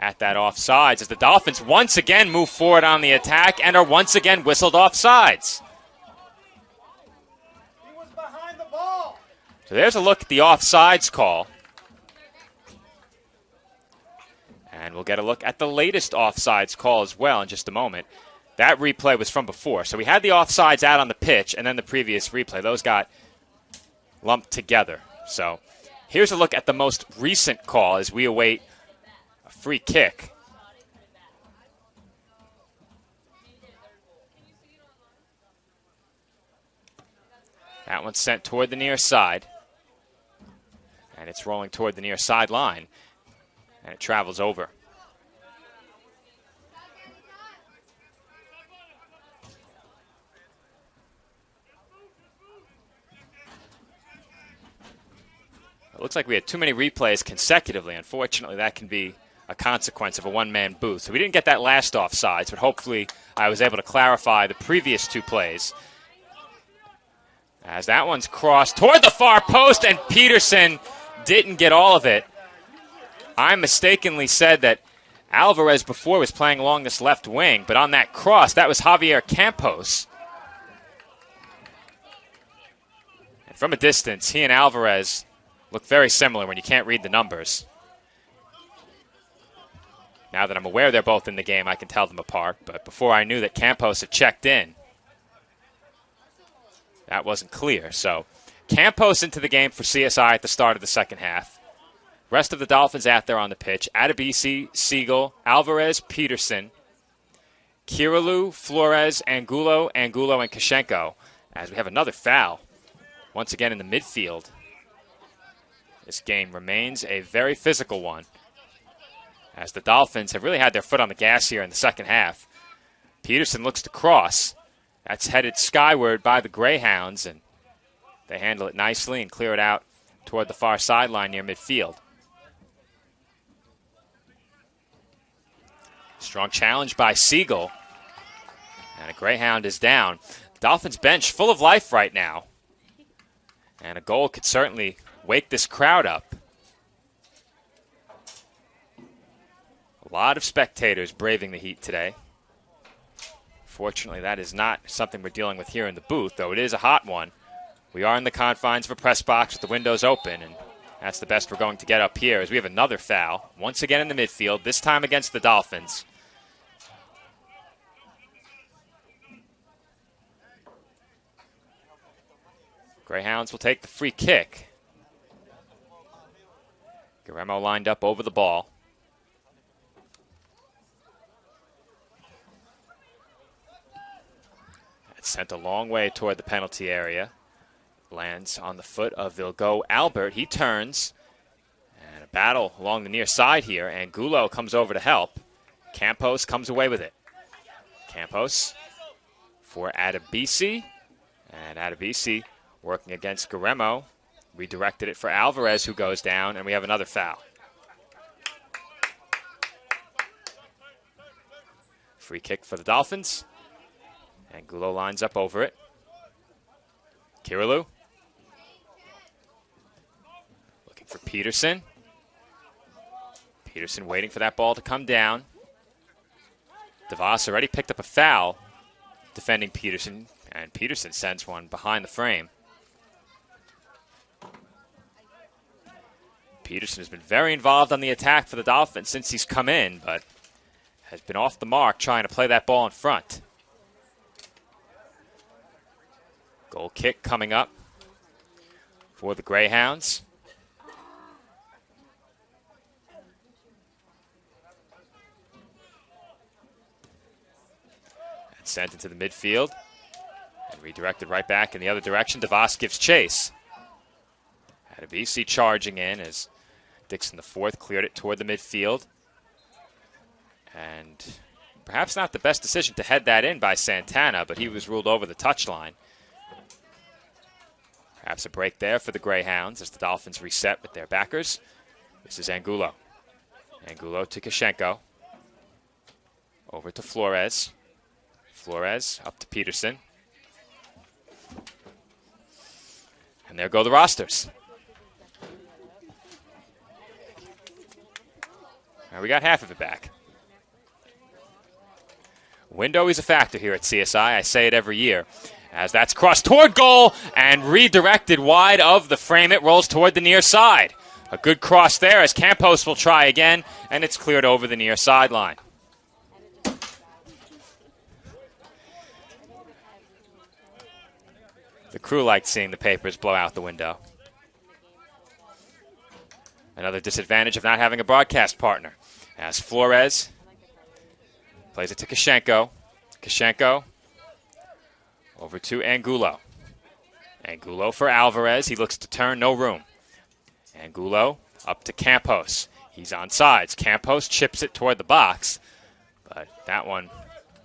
at that offsides as the Dolphins once again move forward on the attack and are once again whistled offsides. So there's a look at the offsides call. And we'll get a look at the latest offsides call as well in just a moment. That replay was from before. So we had the offsides out on the pitch and then the previous replay. Those got lumped together. So here's a look at the most recent call as we await a free kick. That one's sent toward the near side. And it's rolling toward the near sideline. And it travels over. It looks like we had too many replays consecutively. Unfortunately, that can be a consequence of a one-man booth. So we didn't get that last offsides, but hopefully I was able to clarify the previous two plays. As that one's crossed toward the far post, and Peterson didn't get all of it. I mistakenly said that Alvarez before was playing along this left wing, but on that cross, that was Javier Campos. And from a distance, he and Alvarez look very similar when you can't read the numbers. Now that I'm aware they're both in the game, I can tell them apart, but before I knew that Campos had checked in, that wasn't clear. So Campos into the game for CSI at the start of the second half. Rest of the Dolphins out there on the pitch: Adebisi, Siegel, Alvarez, Peterson, Kirilu, Flores, Angulo, and Kashenko. As we have another foul, once again in the midfield. This game remains a very physical one, as the Dolphins have really had their foot on the gas here in the second half. Peterson looks to cross. That's headed skyward by the Greyhounds, and they handle it nicely and clear it out toward the far sideline near midfield. Strong challenge by Siegel. And a Greyhound is down. Dolphins bench full of life right now. And a goal could certainly wake this crowd up. A lot of spectators braving the heat today. Fortunately, that is not something we're dealing with here in the booth, though it is a hot one. We are in the confines of a press box with the windows open, and that's the best we're going to get up here as we have another foul, once again in the midfield, this time against the Dolphins. Greyhounds will take the free kick. Guillermo lined up over the ball. It's sent a long way toward the penalty area. Lands on the foot of Vilgo Albert. He turns. And a battle along the near side here. Angulo comes over to help. Campos comes away with it. Campos for Adebisi. And Adebisi working against Guillermo. Redirected it for Alvarez, who goes down, and we have another foul. Free kick for the Dolphins. Angulo lines up over it. Kirilu. Looking for Peterson. Peterson waiting for that ball to come down. DeVos already picked up a foul defending Peterson, and Peterson sends one behind the frame. Peterson has been very involved on the attack for the Dolphins since he's come in, but has been off the mark trying to play that ball in front. Goal kick coming up for the Greyhounds. And sent into the midfield. And redirected right back in the other direction. DeVos gives chase. Adebisi charging in as Dixon the fourth cleared it toward the midfield. And perhaps not the best decision to head that in by Santana, but he was ruled over the touchline. Perhaps a break there for the Greyhounds as the Dolphins reset with their backers. This is Angulo. Angulo to Kashenko. Over to Flores. Flores up to Peterson. And there go the rosters. We got half of it back. Wind always a factor here at CSI. I say it every year. As that's crossed toward goal and redirected wide of the frame. It rolls toward the near side. A good cross there as Campos will try again, and it's cleared over the near sideline. The crew liked seeing the papers blow out the window. Another disadvantage of not having a broadcast partner. As Flores plays it to Koshenko. Koshenko over to Angulo. Angulo for Alvarez. He looks to turn, no room. Angulo up to Campos. He's on sides. Campos chips it toward the box, but that one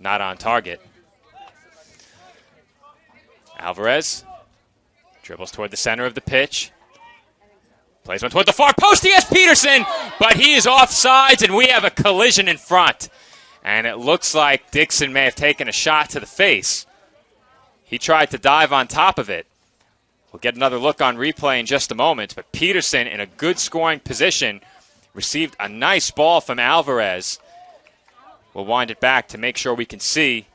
not on target. Alvarez dribbles toward the center of the pitch. Plays one toward the far post. He has Peterson, but he is offsides, and we have a collision in front. And it looks like Dixon may have taken a shot to the face. He tried to dive on top of it. We'll get another look on replay in just a moment, but Peterson in a good scoring position received a nice ball from Alvarez. We'll wind it back to make sure we can see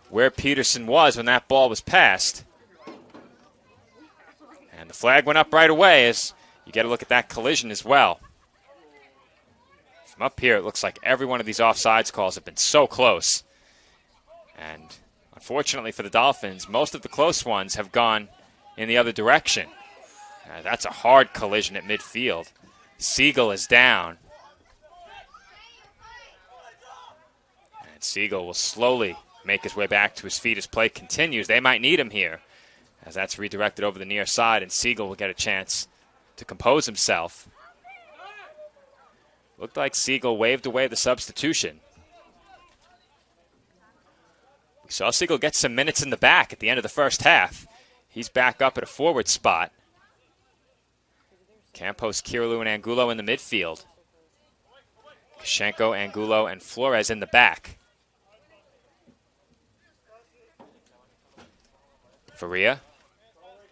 where Peterson was when that ball was passed. And the flag went up right away as you get a look at that collision as well. From up here, it looks like every one of these offsides calls have been so close. And unfortunately for the Dolphins, most of the close ones have gone in the other direction. That's a hard collision at midfield. Siegel is down. And Siegel will slowly make his way back to his feet as play continues. They might need him here, as that's redirected over the near side, and Siegel will get a chance to compose himself. Looked like Siegel waved away the substitution. We saw Siegel get some minutes in the back at the end of the first half. He's back up at a forward spot. Campos, Kirill, and Angulo in the midfield. Koshenko, Angulo, and Flores in the back. Faria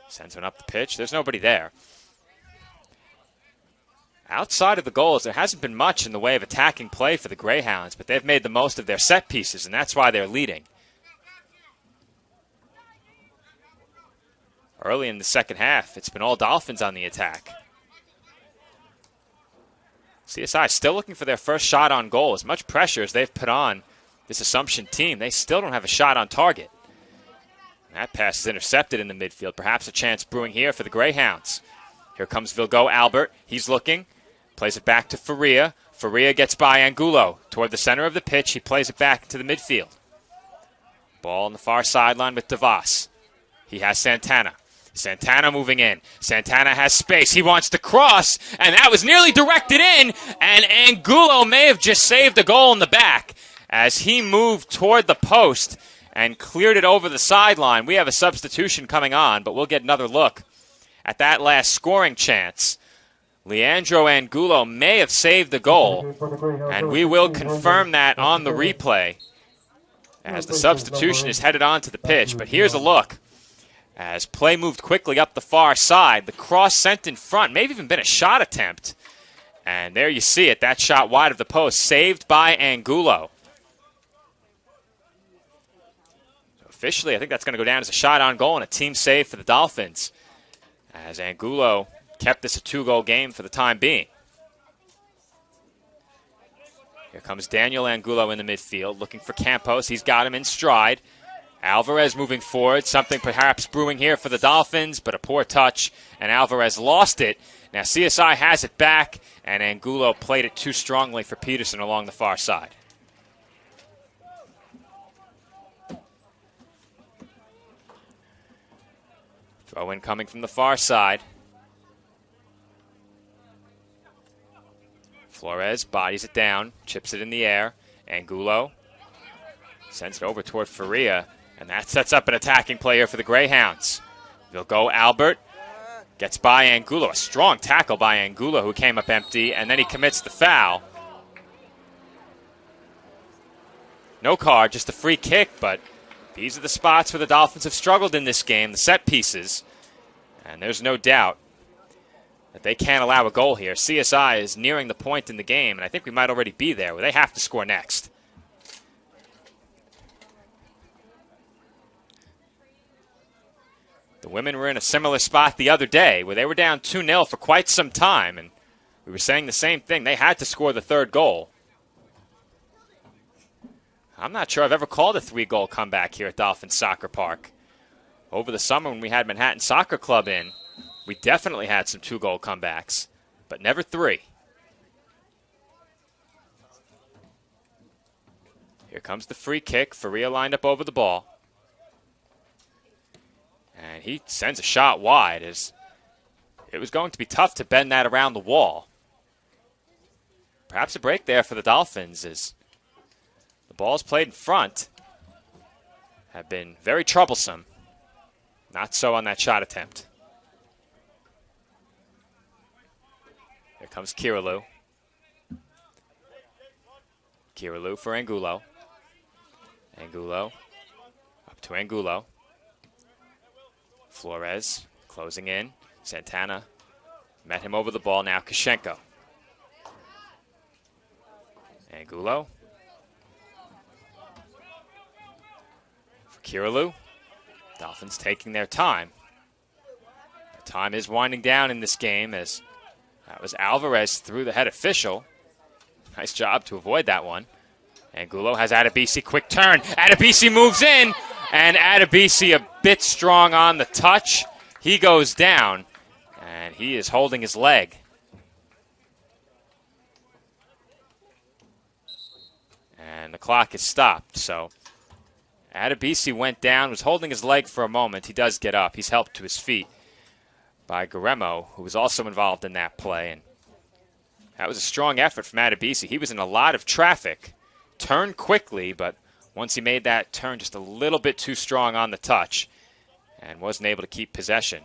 sends one up the pitch. There's nobody there. Outside of the goals, there hasn't been much in the way of attacking play for the Greyhounds, but they've made the most of their set pieces, and that's why they're leading. Early in the second half, it's been all Dolphins on the attack. CSI still looking for their first shot on goal. As much pressure as they've put on this Assumption team, they still don't have a shot on target. And that pass is intercepted in the midfield. Perhaps a chance brewing here for the Greyhounds. Here comes Vilgo Albert. He's looking. Plays it back to Faria. Faria gets by Angulo toward the center of the pitch. He plays it back into the midfield. Ball on the far sideline with DeVos. He has Santana. Santana moving in. Santana has space. He wants to cross, and that was nearly directed in, and Angulo may have just saved a goal in the back as he moved toward the post and cleared it over the sideline. We have a substitution coming on, but we'll get another look at that last scoring chance. Leandro Angulo may have saved the goal, and we will confirm that on the replay as the substitution is headed onto the pitch. But here's a look. As play moved quickly up the far side, the cross sent in front, may have even been a shot attempt. And there you see it, that shot wide of the post, saved by Angulo. So officially, I think that's going to go down as a shot on goal and a team save for the Dolphins, as Angulo kept this a 2-goal game for the time being. Here comes Daniel Angulo in the midfield, looking for Campos. He's got him in stride. Alvarez moving forward, something perhaps brewing here for the Dolphins, but a poor touch, and Alvarez lost it. Now CSI has it back, and Angulo played it too strongly for Peterson along the far side. Throw-in coming from the far side. Flores bodies it down, chips it in the air. Angulo sends it over toward Faria. And that sets up an attacking play here for the Greyhounds. They'll go Albert. Gets by Angulo. A strong tackle by Angulo, who came up empty. And then he commits the foul. No card, just a free kick. But these are the spots where the Dolphins have struggled in this game. The set pieces. And there's no doubt that they can't allow a goal here. CSI is nearing the point in the game, and I think we might already be there where they have to score next. The women were in a similar spot the other day where they were down 2-0 for quite some time, and we were saying the same thing. They had to score the third goal. I'm not sure I've ever called a 3-goal comeback here at Dolphins Soccer Park. Over the summer when we had Manhattan Soccer Club in, we definitely had some 2-goal comebacks, but never 3. Here comes the free kick. Faria lined up over the ball. And he sends a shot wide as it was going to be tough to bend that around the wall. Perhaps a break there for the Dolphins as the balls played in front have been very troublesome. Not so on that shot attempt. Here comes Kirilu. Kirilu for Angulo. Angulo up to Angulo. Flores closing in. Santana met him over the ball. Now Kashenko. Angulo. For Kirilu. Dolphins taking their time. The time is winding down in this game as that was Alvarez through the head official. Nice job to avoid that one. Angulo has Adebisi, quick turn. Adebisi moves in, and Adebisi a bit strong on the touch. He goes down, and he is holding his leg. And the clock is stopped, so Adebisi went down, was holding his leg for a moment. He does get up. He's helped to his feet by Guerrero, who was also involved in that play. And that was a strong effort from Adebisi. He was in a lot of traffic, turned quickly, but once he made that turn just a little bit too strong on the touch and wasn't able to keep possession.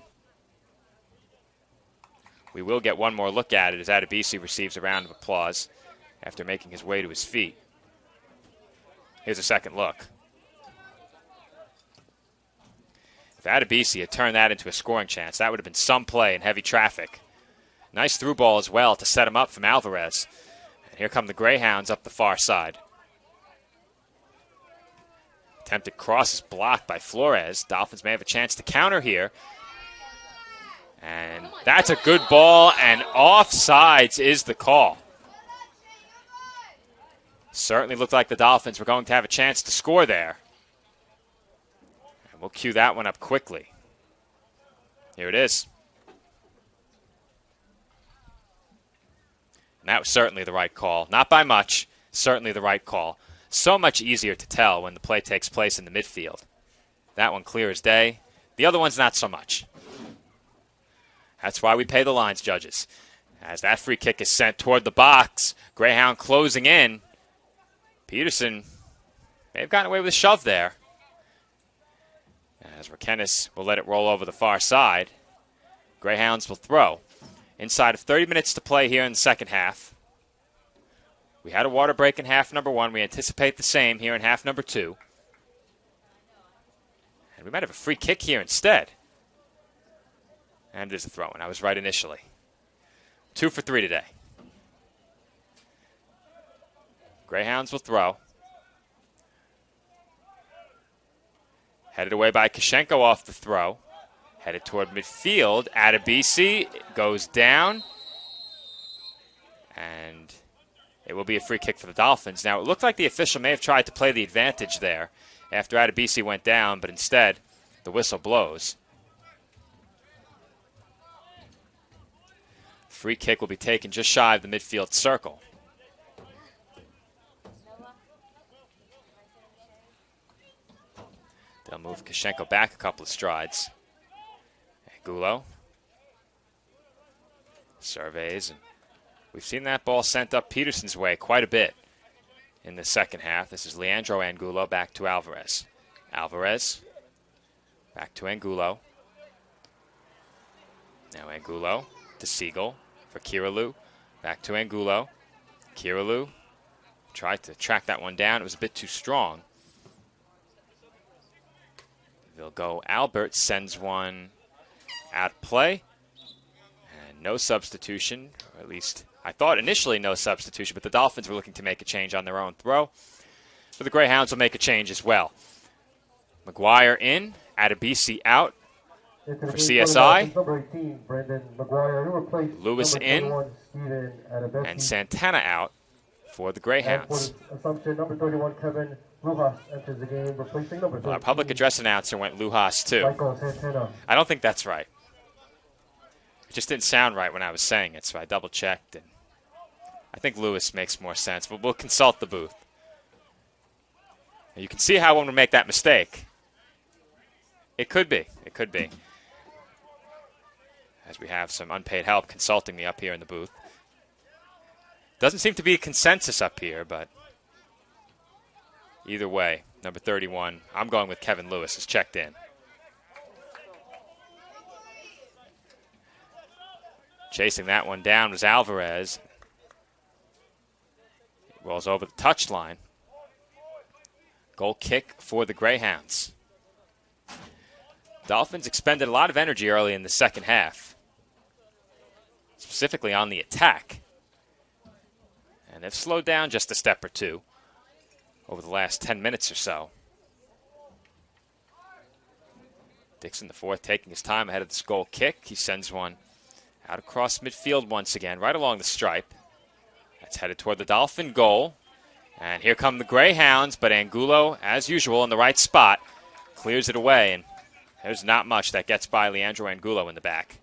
We will get one more look at it as Adebisi receives a round of applause after making his way to his feet. Here's a second look. If Adebisi had turned that into a scoring chance, that would have been some play in heavy traffic. Nice through ball as well to set him up from Alvarez. And here come the Greyhounds up the far side. Attempted cross is blocked by Flores. Dolphins may have a chance to counter here. And that's a good ball, and offsides is the call. Certainly looked like the Dolphins were going to have a chance to score there. And we'll cue that one up quickly. Here it is. And that was certainly the right call. Not by much, certainly the right call. So much easier to tell when the play takes place in the midfield. That one clear as day. The other one's not so much. That's why we pay the lines judges. As that free kick is sent toward the box, Greyhound closing in. Peterson may have gotten away with a shove there. As Rakenis will let it roll over the far side. Greyhounds will throw. Inside of 30 minutes to play here in the second half. We had a water break in half number 1. We anticipate the same here in half number 2. And we might have a free kick here instead. And there's a throw, and I was right initially. 2 for 3 today. Greyhounds will throw. Headed away by Kashenko off the throw. Headed toward midfield. Adebisi goes down. And it will be a free kick for the Dolphins. Now, it looked like the official may have tried to play the advantage there after Adebisi went down, but instead, the whistle blows. Free kick will be taken just shy of the midfield circle. They'll move Kashenko back a couple of strides. Angulo surveys. And we've seen that ball sent up Peterson's way quite a bit in the second half. This is Leandro Angulo back to Alvarez. Alvarez back to Angulo. Now Angulo to Siegel for Kirilu. Back to Angulo. Kirilu tried to track that one down. It was a bit too strong. They'll go. Albert sends one out of play. And No substitution, or at least I thought initially no substitution, but the Dolphins were looking to make a change on their own throw. So the Greyhounds will make a change as well. McGuire in, Adebisi out for CSI. Lewis in, and Santana out for the Greyhounds. Well, our public address announcer went Lujas too. I don't think that's right. It just didn't sound right when I was saying it, so I double-checked. And I think Lewis makes more sense, but we'll consult the booth. And you can see how one would make that mistake. It could be. It could be. As we have some unpaid help consulting me up here in the booth. Doesn't seem to be a consensus up here, but either way, number 31, I'm going with Kevin Lewis, is checked in. Chasing that one down was Alvarez. He rolls over the touchline. Goal kick for the Greyhounds. Dolphins expended a lot of energy early in the second half, specifically on the attack. And they've slowed down just a step or two over the last 10 minutes or so. Dixon, the fourth, taking his time ahead of this goal kick. He sends one out across midfield once again, right along the stripe. That's headed toward the Dolphin goal. And here come the Greyhounds, but Angulo, as usual, in the right spot, clears it away. And there's not much that gets by Leandro Angulo in the back.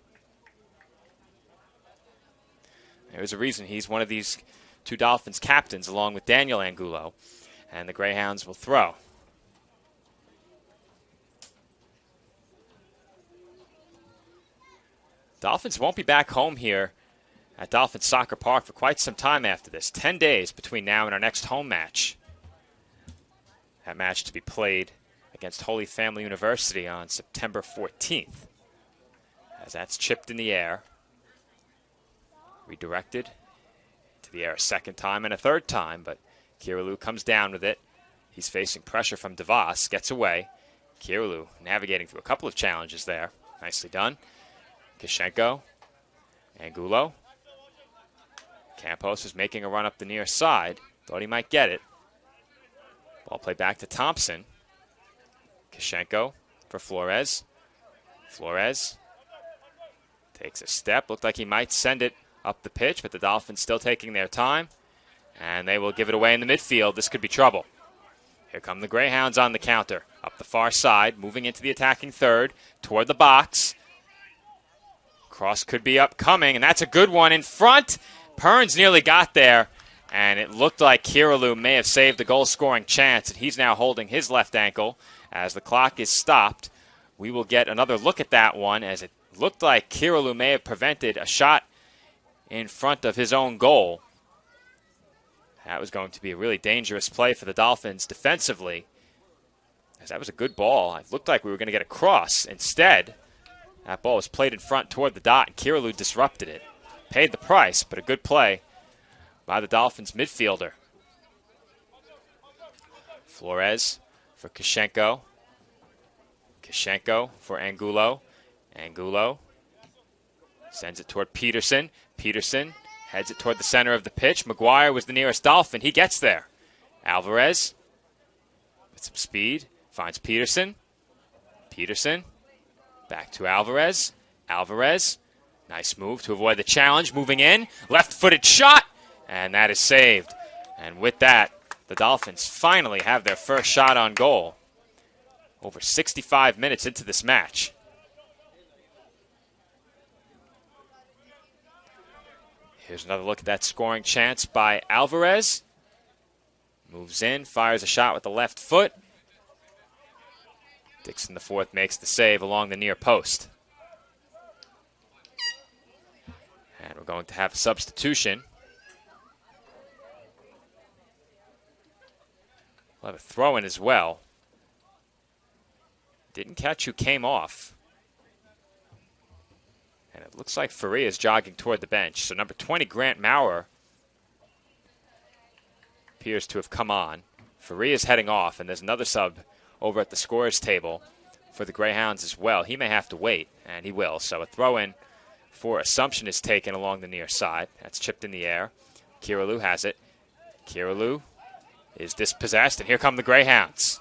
There's a reason he's one of these two Dolphins captains, along with Daniel Angulo. And the Greyhounds will throw. Dolphins won't be back home here at Dolphin Soccer Park for quite some time after this. 10 days between now and our next home match. That match to be played against Holy Family University on September 14th. As that's chipped in the air. Redirected to the air a second time and a third time, but Kirilu comes down with it. He's facing pressure from DeVos, gets away. Kirilu navigating through a couple of challenges there. Nicely done. Kishenko, Angulo. Campos is making a run up the near side. Thought he might get it. Ball played back to Thompson. Kishenko for Flores. Flores takes a step. Looked like he might send it up the pitch, but the Dolphins still taking their time. And they will give it away in the midfield. This could be trouble. Here come the Greyhounds on the counter. Up the far side, moving into the attacking third, toward the box. Cross could be upcoming, and that's a good one in front. Perns nearly got there, and it looked like Kirilu may have saved a goal-scoring chance, and he's now holding his left ankle as the clock is stopped. We will get another look at that one, as it looked like Kirilu may have prevented a shot in front of his own goal. That was going to be a really dangerous play for the Dolphins defensively, as that was a good ball. It looked like we were going to get a cross. Instead, that ball was played in front toward the dot, and Kirilu disrupted it. Paid the price, but a good play by the Dolphins midfielder. Flores for Kishenko. Kishenko for Angulo. Angulo sends it toward Peterson. Peterson heads it toward the center of the pitch. McGuire was the nearest Dolphin. He gets there. Alvarez with some speed finds Peterson. Peterson back to Alvarez. Alvarez, nice move to avoid the challenge. Moving in, left-footed shot, and that is saved. And with that, the Dolphins finally have their first shot on goal. Over 65 minutes into this match. Here's another look at that scoring chance by Alvarez. Moves in, fires a shot with the left foot. Dixon, the fourth, makes the save along the near post. And we're going to have a substitution. We'll have a throw-in as well. Didn't catch who came off. And it looks like Faria is jogging toward the bench. So number 20, Grant Maurer, appears to have come on. Faria is heading off, and there's another sub over at the scorers table for the Greyhounds as well. He may have to wait, and he will. So a throw-in before Assumption is taken along the near side. That's chipped in the air. Kiralu has it. Kiralu is dispossessed, and here come the Greyhounds.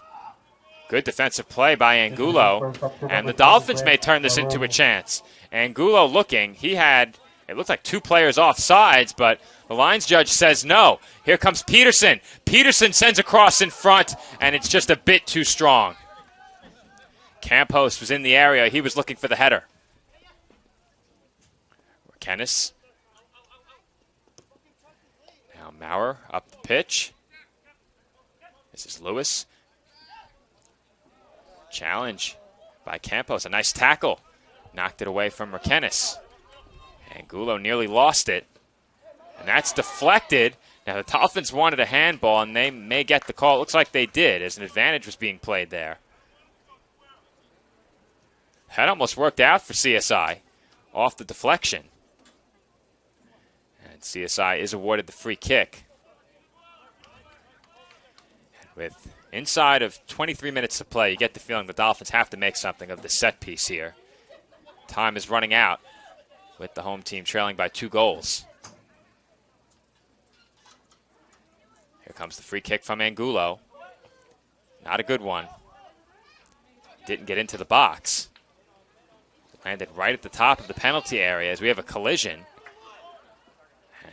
Good defensive play by Angulo, and the Dolphins may turn this into a chance. Angulo looking, it looked like 2 players off sides, but the lines judge says no. Here comes Peterson. Peterson sends a cross in front, and it's just a bit too strong. Campos was in the area. He was looking for the header. Kennis. Now Maurer up the pitch. This is Lewis. Challenge by Campos. A nice tackle. Knocked it away from McKennis. Angulo nearly lost it. And that's deflected. Now the Dolphins wanted a handball, and they may get the call. It looks like they did, as an advantage was being played there. That almost worked out for CSI off the deflection. And CSI is awarded the free kick. And with inside of 23 minutes to play, you get the feeling the Dolphins have to make something of the set piece here. Time is running out with the home team trailing by 2 goals. Here comes the free kick from Angulo. Not a good one. Didn't get into the box. Landed right at the top of the penalty area as we have a collision.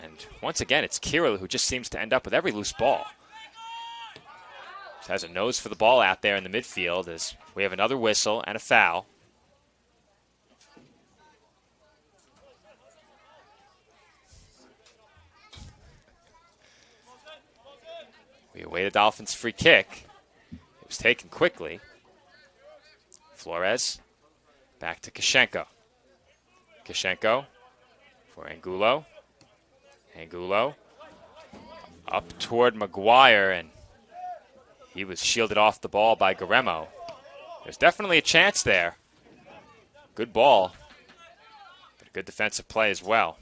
And once again, it's Kirill who just seems to end up with every loose ball. Just has a nose for the ball out there in the midfield as we have another whistle and a foul. We await a Dolphins free kick. It was taken quickly. Flores. Back to Kishenko. Kishenko for Angulo. Angulo up toward McGuire, and he was shielded off the ball by Garemo. There's definitely a chance there. Good ball, but a good defensive play as well.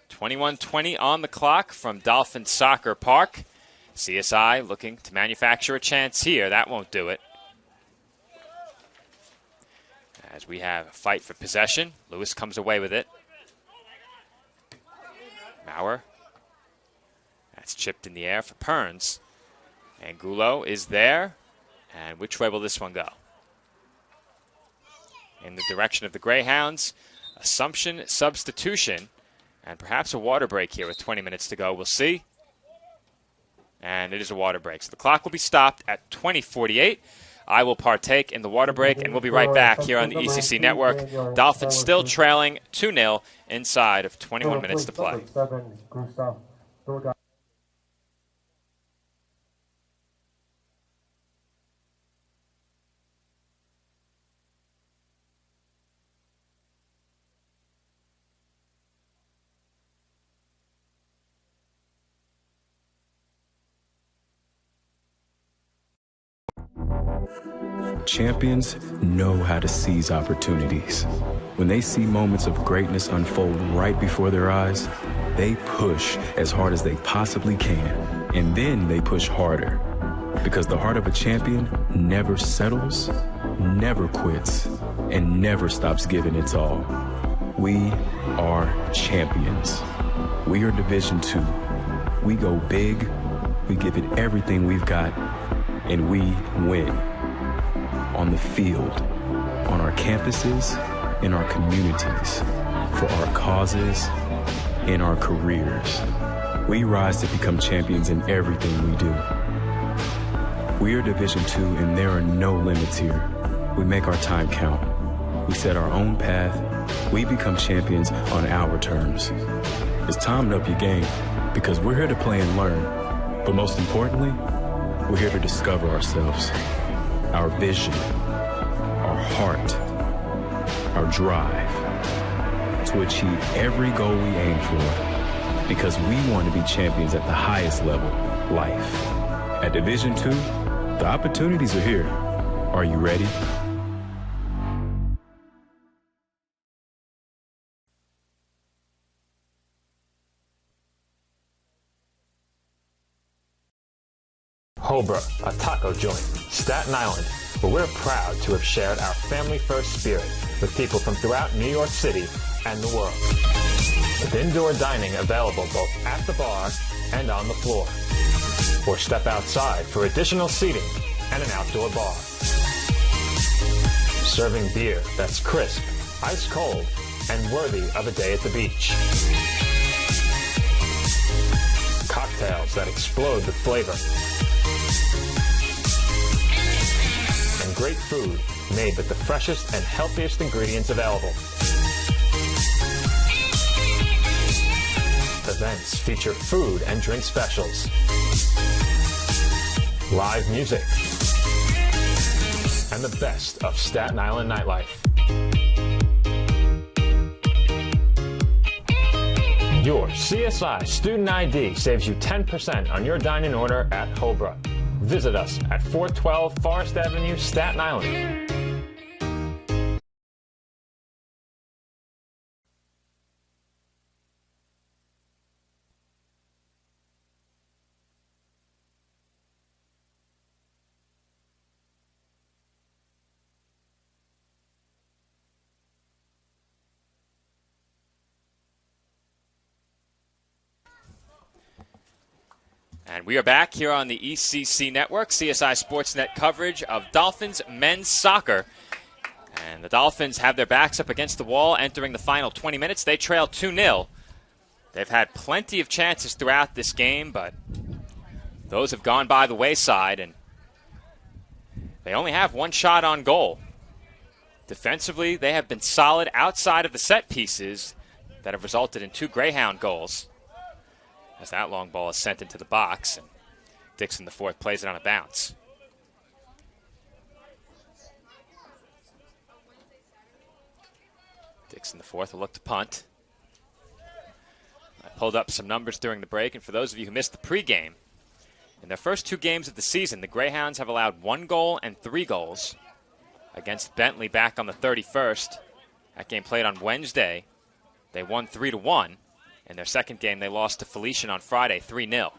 .21:20 on the clock from Dolphin Soccer Park. CSI looking to manufacture a chance here. That won't do it. As we have a fight for possession, Lewis comes away with it. Maurer. That's chipped in the air for Perns. Angulo is there. And which way will this one go? In the direction of the Greyhounds. Assumption substitution. And perhaps a water break here with 20 minutes to go. We'll see. And it is a water break. So the clock will be stopped at 20:48. I will partake in the water break, and we'll be right back here on the ECC Network. Dolphins still trailing 2-0 inside of 21 minutes to play. Champions know how to seize opportunities. When they see moments of greatness unfold right before their eyes, they push as hard as they possibly can. And then they push harder. Because the heart of a champion never settles, never quits, and never stops giving its all. We are champions. We are Division II. We go big, we give it everything we've got, and we win. On the field, on our campuses, in our communities, for our causes, in our careers. We rise to become champions in everything we do. We are Division II, and there are no limits here. We make our time count. We set our own path. We become champions on our terms. It's time to up your game, because we're here to play and learn. But most importantly, we're here to discover ourselves. Our vision, our heart, our drive to achieve every goal we aim for, because we want to be champions at the highest level, life. At Division II, the opportunities are here. Are you ready? Hobra, a taco joint, Staten Island, where we're proud to have shared our family-first spirit with people from throughout New York City and the world. With indoor dining available both at the bar and on the floor. Or step outside for additional seating and an outdoor bar. Serving beer that's crisp, ice cold, and worthy of a day at the beach. Cocktails that explode with flavor. And great food made with the freshest and healthiest ingredients available. Events feature food and drink specials. Live music. And the best of Staten Island nightlife. Your CSI Student ID saves you 10% on your dine-in order at Hobra. Visit us at 412 Forest Avenue, Staten Island. And we are back here on the ECC Network, CSI Sportsnet coverage of Dolphins men's soccer. And the Dolphins have their backs up against the wall entering the final 20 minutes. They trail 2-0. They've had plenty of chances throughout this game, but those have gone by the wayside, and they only have one shot on goal. Defensively, they have been solid outside of the set pieces that have resulted in 2 Greyhound goals. As that long ball is sent into the box, and Dixon, the fourth, plays it on a bounce. Dixon, the fourth, will look to punt. I pulled up some numbers during the break, and for those of you who missed the pregame, in their first 2 games of the season, the Greyhounds have allowed 1 goal and 3 goals against Bentley back on the 31st. That game played on Wednesday. They won 3-1. In their second game, they lost to Felician on Friday, 3-0.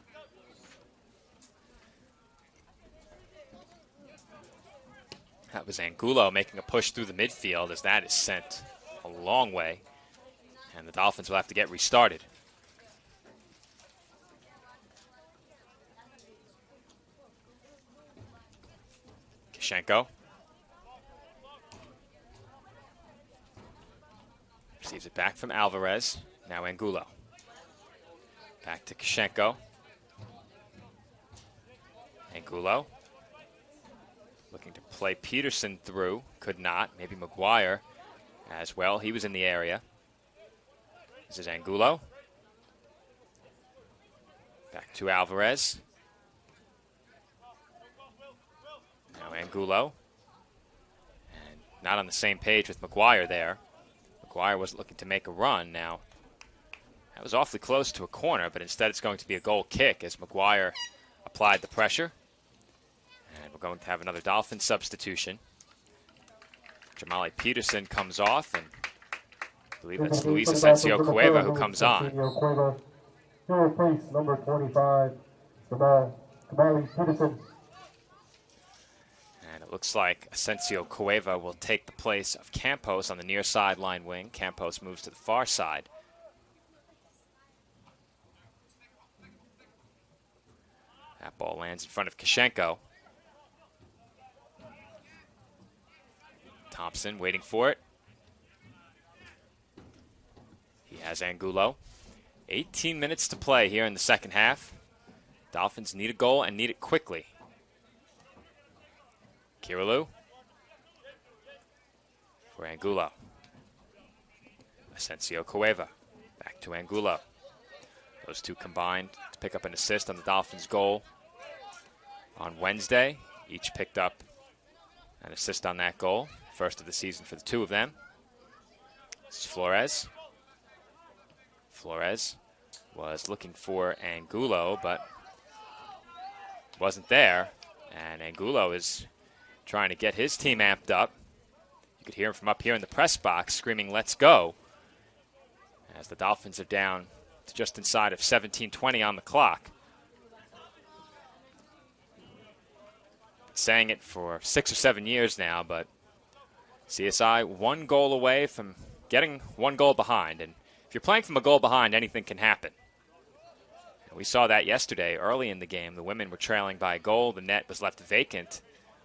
That was Angulo making a push through the midfield as that is sent a long way. And the Dolphins will have to get restarted. Kishenko. Receives it back from Alvarez. Now Angulo. Back to Kishenko. Angulo. Looking to play Peterson through. Could not. Maybe McGuire as well. He was in the area. This is Angulo. Back to Alvarez. Now Angulo. And not on the same page with McGuire there. McGuire was looking to make a run. Now, that was awfully close to a corner, but instead it's going to be a goal kick as McGuire applied the pressure. And we're going to have another Dolphin substitution. Jamali Peterson comes off, and I believe it's Luis Asensio Cueva who comes on. He'll replace number 25, Jamali Peterson. And it looks like Asensio Cueva will take the place of Campos on the near sideline wing. Campos moves to the far side. That ball lands in front of Kishenko. Thompson waiting for it. He has Angulo. 18 minutes to play here in the second half. Dolphins need a goal and need it quickly. Kirilu for Angulo. Asensio Cueva back to Angulo. Those two combined to pick up an assist on the Dolphins' goal on Wednesday. Each picked up an assist on that goal. First of the season for the two of them. This is Flores. Flores was looking for Angulo, but wasn't there. And Angulo is trying to get his team amped up. You could hear him from up here in the press box screaming, "Let's go," as the Dolphins are down to just inside of 17:20 on the clock. saying it for 6 or 7 years now, but CSI 1 goal away from getting 1 goal behind. And if you're playing from a goal behind, anything can happen. And we saw that yesterday early in the game. The women were trailing by a goal. The net was left vacant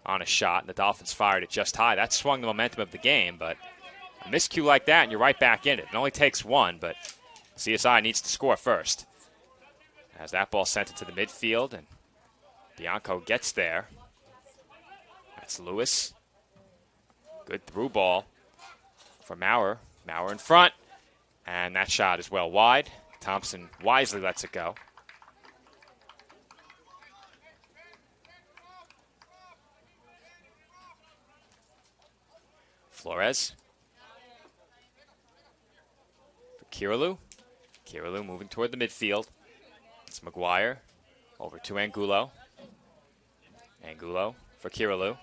on a shot, and the Dolphins fired it just high. That swung the momentum of the game, but a miscue like that, and you're right back in it. It only takes 1, but CSI needs to score first. As that ball sent into the midfield, and Bianco gets there. That's Lewis. Good through ball for Maurer. Maurer in front, and that shot is well wide. Thompson wisely lets it go. Flores. For Kirilu. Kirilu moving toward the midfield. It's McGuire. Over to Angulo. Angulo for Kirilu.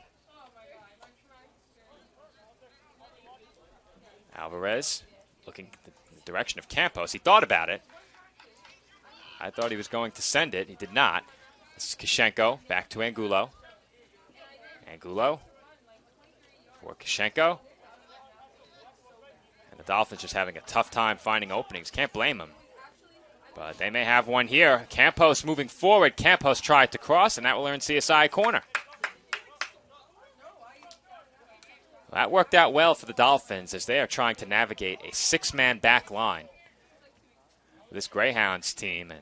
Alvarez looking in the direction of Campos. He thought about it. I thought he was going to send it. He did not. This is Kishenko. Back to Angulo. Angulo for Kishenko. And the Dolphins just having a tough time finding openings. Can't blame them. But they may have one here. Campos moving forward. Campos tried to cross, and that will earn CSI a corner. Well, that worked out well for the Dolphins as they are trying to navigate a 6-man back line with this Greyhounds team. And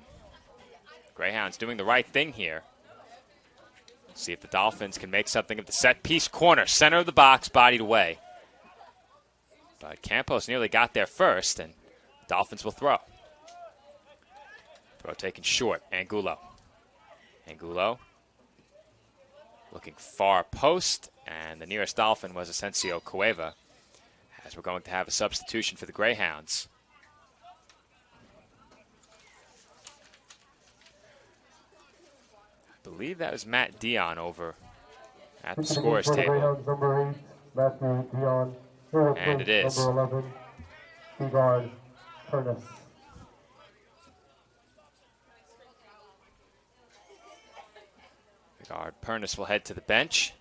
Greyhounds doing the right thing here. See if the Dolphins can make something of the set-piece corner. Center of the box, bodied away. But Campos nearly got there first, and the Dolphins will throw. Throw taken short. Angulo. Angulo looking far post, and the nearest Dolphin was Asensio Cueva, as we're going to have a substitution for the Greyhounds. I believe that was Matt Dion over at the scores table. Number 8, Matthew Dion. And it is. Number 11, Vigard Pernis. Vigard Pernis will head to the bench.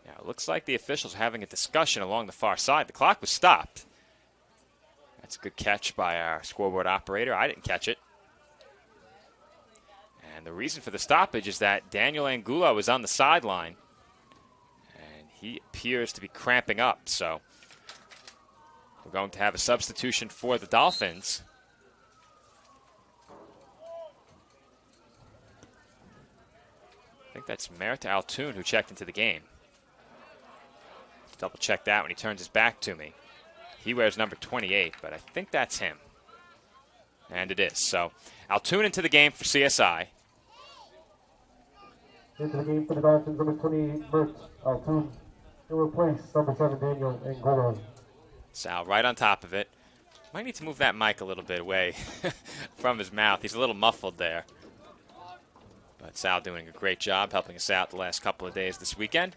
Now, it looks like the officials are having a discussion along the far side. The clock was stopped. That's a good catch by our scoreboard operator. I didn't catch it. And the reason for the stoppage is that Daniel Angulo is on the sideline. And he appears to be cramping up. So we're going to have a substitution for the Dolphins. I think that's Mert Altoon who checked into the game. Double check that when he turns his back to me. He wears number 28, but I think that's him. And it is. So Altoon into the game for CSI. Into the game for the Dolphins, number 28, Mert Altoon. He'll replace number 7, Daniel Angulo. Sal right on top of it. Might need to move that mic a little bit away from his mouth. He's a little muffled there. But Sal doing a great job helping us out the last couple of days this weekend.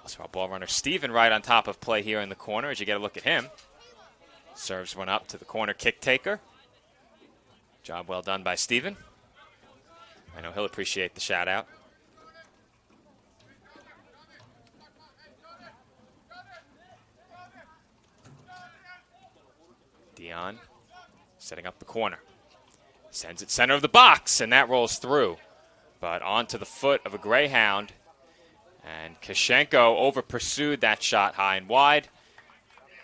Also our ball runner Steven right on top of play here in the corner as you get a look at him. Serves one up to the corner kick taker. Job well done by Steven. I know he'll appreciate the shout out. Dion setting up the corner. Sends it center of the box, and that rolls through. But onto the foot of a Greyhound. And Kishenko over-pursued that shot high and wide.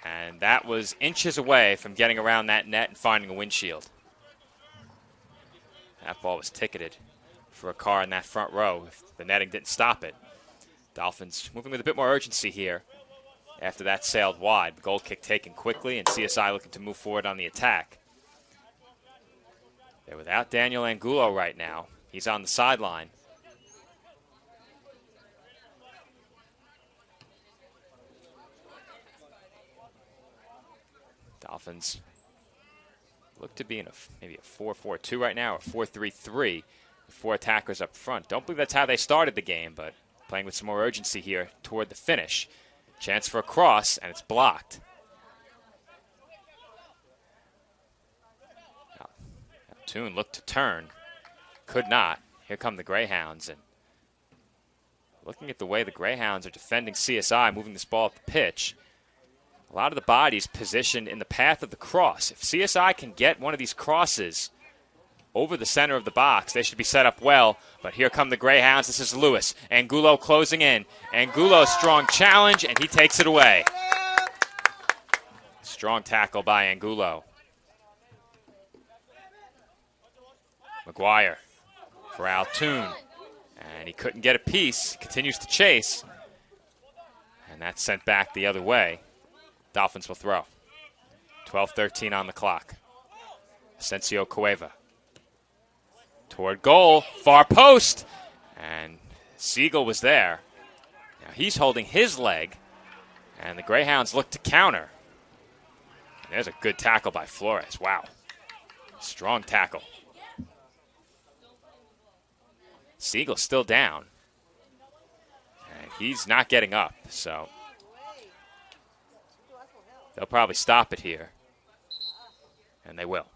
And that was inches away from getting around that net and finding a windshield. That ball was ticketed for a car in that front row if the netting didn't stop it. Dolphins moving with a bit more urgency here after that sailed wide. The goal kick taken quickly, and CSI looking to move forward on the attack. They're without Daniel Angulo right now. He's on the sideline. Dolphins look to be in maybe a 4-4-2 right now, or 4-3-3 with 4 attackers up front. Don't believe that's how they started the game, but playing with some more urgency here toward the finish. Chance for a cross, and it's blocked. Altoon looked to turn. Could not. Here come the Greyhounds. And looking at the way the Greyhounds are defending CSI, moving this ball up the pitch, a lot of the bodies positioned in the path of the cross. If CSI can get one of these crosses over the center of the box, they should be set up well. But here come the Greyhounds. This is Lewis. Angulo closing in. Angulo, strong challenge, and he takes it away. Strong tackle by Angulo. McGuire for Altoon. And he couldn't get a piece. Continues to chase. And that's sent back the other way. Dolphins will throw. 12:13 on the clock. Asensio Cueva. Toward goal. Far post. And Siegel was there. Now he's holding his leg. And the Greyhounds look to counter. And there's a good tackle by Flores. Wow. Strong tackle. Siegel's still down. And he's not getting up, so they'll probably stop it here. And they will.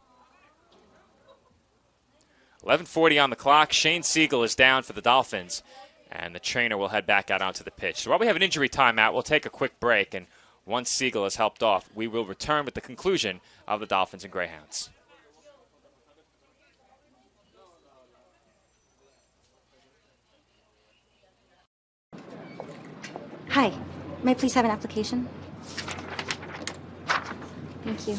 11:40 on the clock. Shane Siegel is down for the Dolphins, and the trainer will head back out onto the pitch. So while we have an injury timeout, we'll take a quick break, and once Siegel is helped off, we will return with the conclusion of the Dolphins and Greyhounds. Hi, may I please have an application? Thank you.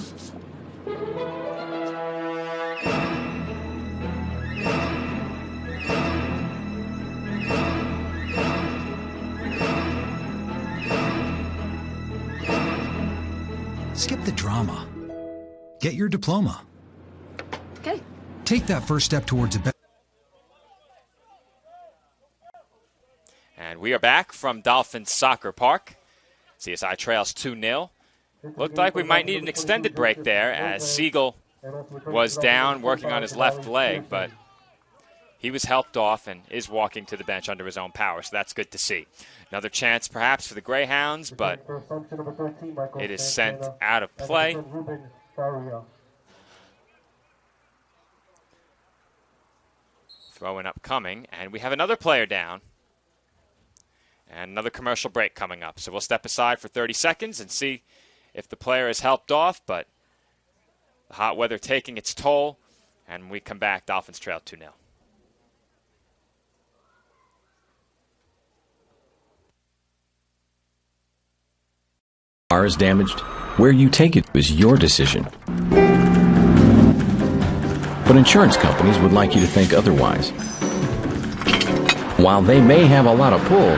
Skip the drama. Get your diploma. Okay. Take that first step towards a better. And we are back from Dolphins Soccer Park. CSI trails 2-0. Looked like we might need an extended break there as Siegel was down working on his left leg, but he was helped off and is walking to the bench under his own power, so that's good to see. Another chance perhaps for the Greyhounds, but it is sent out of play. Throwing upcoming, and we have another player down. And another commercial break coming up. So we'll step aside for 30 seconds and see if the player is helped off, but the hot weather taking its toll, and when we come back, Dolphins trail 2-0. Car is damaged, where you take it is your decision. But insurance companies would like you to think otherwise. While they may have a lot of pull,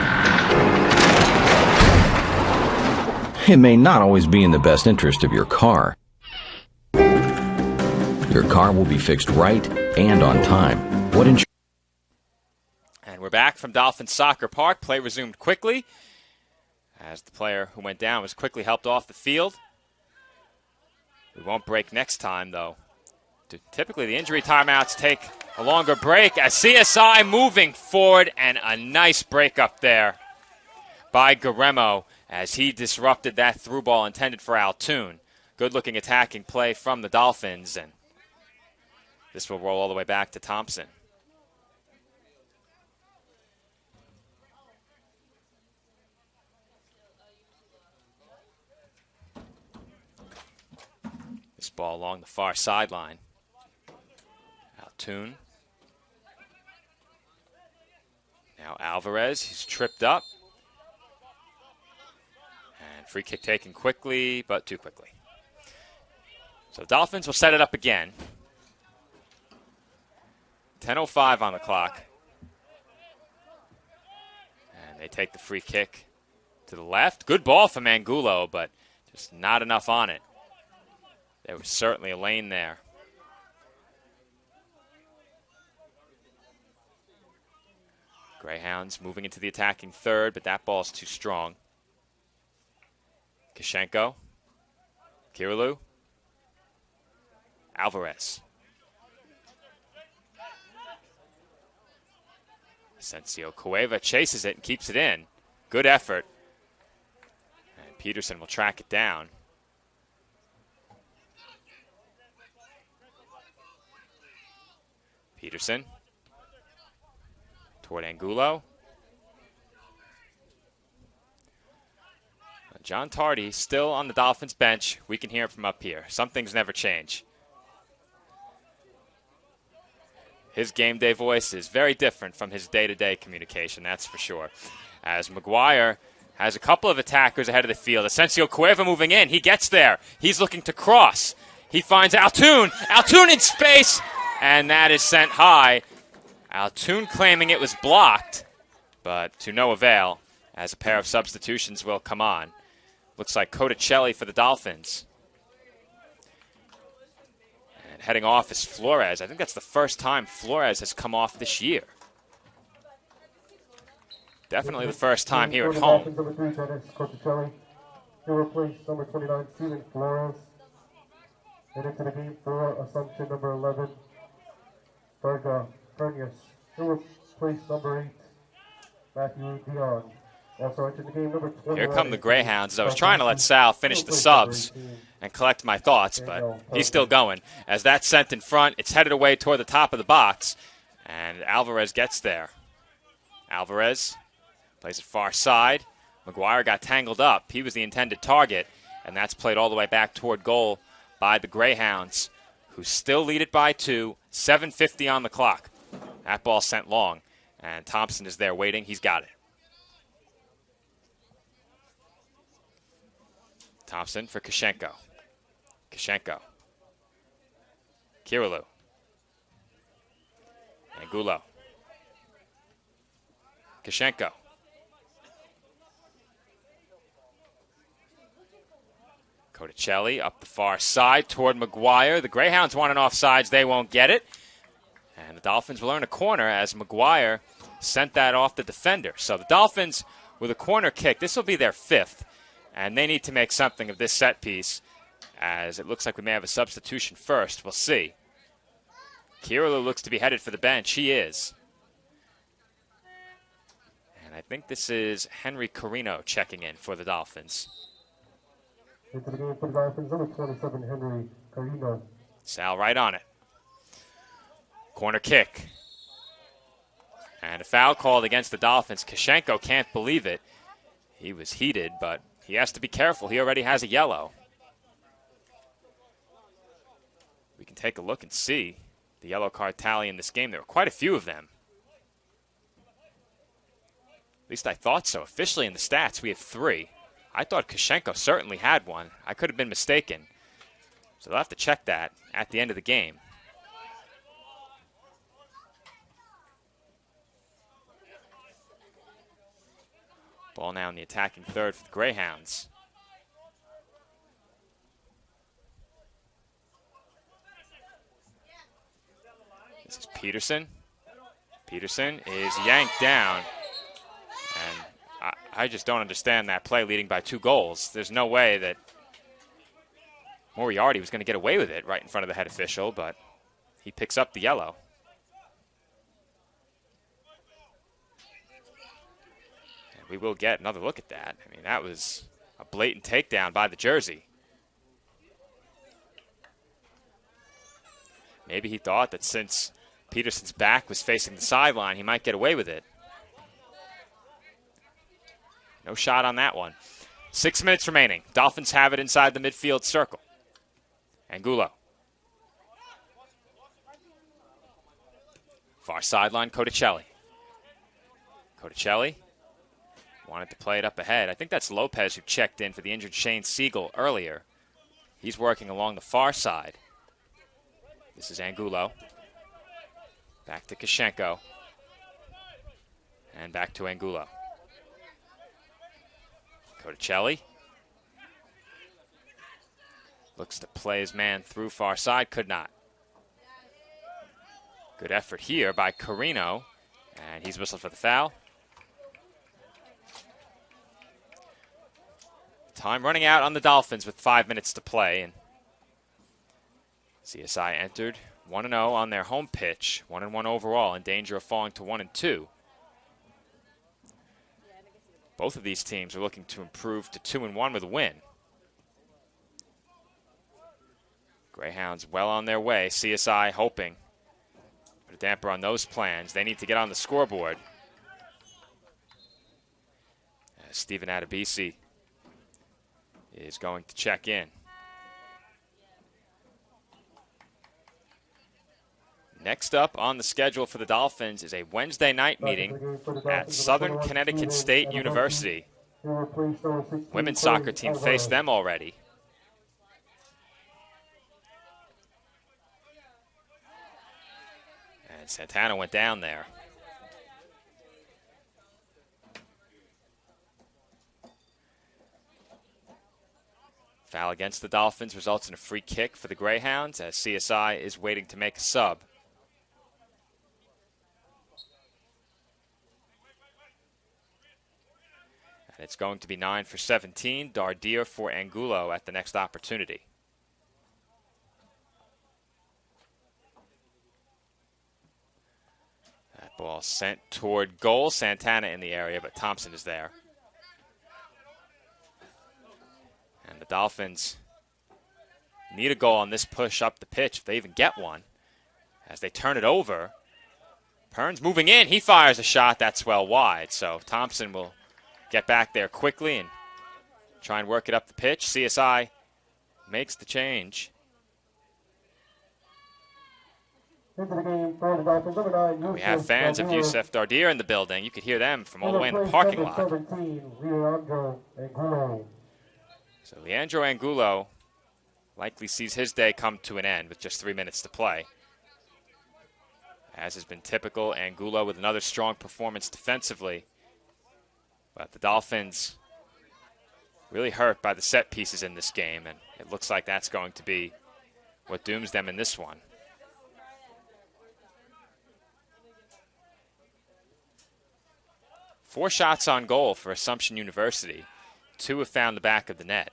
it may not always be in the best interest of your car. Your car will be fixed right and on time. And we're back from Dolphins Soccer Park. Play resumed quickly as the player who went down was quickly helped off the field. We won't break next time, though. Typically, the injury timeouts take a longer break as CSI moving forward, and a nice break up there by Garemo as he disrupted that through ball intended for Altoon. Good-looking attacking play from the Dolphins, and this will roll all the way back to Thompson. This ball along the far sideline. Altoon. Now Alvarez, he's tripped up. And free kick taken quickly, but too quickly. So the Dolphins will set it up again. 10:05 on the clock. And they take the free kick to the left. Good ball from Angulo, but just not enough on it. There was certainly a lane there. Greyhounds moving into the attacking third, but that ball's too strong. Kishenko. Kirilu. Alvarez. Asensio Cueva chases it and keeps it in. Good effort. And Peterson will track it down. Peterson toward Angulo. John Tardy still on the Dolphins bench. We can hear him from up here. Some things never change. His game day voice is very different from his day-to-day communication, that's for sure. As McGuire has a couple of attackers ahead of the field. Asensio Cueva moving in. He gets there. He's looking to cross. He finds Altoon. Altoon in space. And that is sent high. Altoon claiming it was blocked, but to no avail as a pair of substitutions will come on. Looks like Codicelli for the Dolphins. And heading off is Flores. I think that's the first time Flores has come off this year. Definitely the first time here at home. Number 3, Dennis Codicelli. He'll replace number 29, Steven Flores. And into the game for Assumption number 11, Varga Fernius. He'll replace number 8, Matthew Dion. Also into the game number 20. Here come the Greyhounds. I was trying to let Sal finish the subs and collect my thoughts, but he's still going. As that's sent in front, it's headed away toward the top of the box, and Alvarez gets there. Alvarez plays it far side. McGuire got tangled up. He was the intended target, and that's played all the way back toward goal by the Greyhounds, who still lead it by 2, 7:50 on the clock. That ball sent long, and Thompson is there waiting. He's got it. Thompson for Kashenko. Kashenko. Kirilu. Angulo. Kashenko. Codicelli up the far side toward McGuire. The Greyhounds want an offsides. They won't get it. And the Dolphins will earn a corner as McGuire sent that off the defender. So the Dolphins with a corner kick. This will be their 5th. And they need to make something of this set piece, as it looks like we may have a substitution first. We'll see. Kirilu looks to be headed for the bench. He is. And I think this is Henry Carino checking in for the Dolphins. Into the game for the Dolphins, number 27, Henry Carino. Sal right on it. Corner kick. And a foul called against the Dolphins. Kashenko can't believe it. He was heated, but he has to be careful. He already has a yellow. We can take a look and see the yellow card tally in this game. There were quite a few of them. At least I thought so. Officially in the stats, we have 3. I thought Kashenko certainly had one. I could have been mistaken. So they'll have to check that at the end of the game. Ball now in the attacking third for the Greyhounds. This is Peterson. Peterson is yanked down. And I just don't understand that play leading by 2 goals. There's no way that Moriarty was going to get away with it right in front of the head official, but he picks up the yellow. We will get another look at that. I mean, that was a blatant takedown by the jersey. Maybe he thought that since Peterson's back was facing the sideline, he might get away with it. No shot on that one. 6 minutes remaining. Dolphins have it inside the midfield circle. Angulo. Far sideline, Codicelli. Codicelli wanted to play it up ahead. I think that's Lopez who checked in for the injured Shane Siegel earlier. He's working along the far side. This is Angulo. Back to Kashenko. And back to Angulo. Codicelli. Looks to play his man through far side. Could not. Good effort here by Carino. And he's whistled for the foul. Time running out on the Dolphins with 5 minutes to play. And CSI entered 1-0 on their home pitch. 1-1 overall, in danger of falling to 1-2. Both of these teams are looking to improve to 2-1 with a win. Greyhounds well on their way. CSI hoping. But damper on those plans. They need to get on the scoreboard. As Stephen Adebisi is going to check in. Next up on the schedule for the Dolphins is a Wednesday night meeting at Southern Connecticut State University. Women's soccer team faced them already. And Santana went down there. Foul against the Dolphins results in a free kick for the Greyhounds as CSI is waiting to make a sub. And it's going to be 9 for 17. Dardier for Angulo at the next opportunity. That ball sent toward goal. Santana in the area, but Thompson is there. And the Dolphins need a goal on this push up the pitch if they even get one. As they turn it over, Perns moving in. He fires a shot that's well wide. So Thompson will get back there quickly and try and work it up the pitch. CSI makes the change. We have fans of Youssef Dardier in the building. You could hear them from all the way in the parking lot. So Leandro Angulo likely sees his day come to an end with just 3 minutes to play. As has been typical, Angulo with another strong performance defensively. But the Dolphins really hurt by the set pieces in this game, and it looks like that's going to be what dooms them in this one. Four shots on goal for Assumption University. 2 have found the back of the net.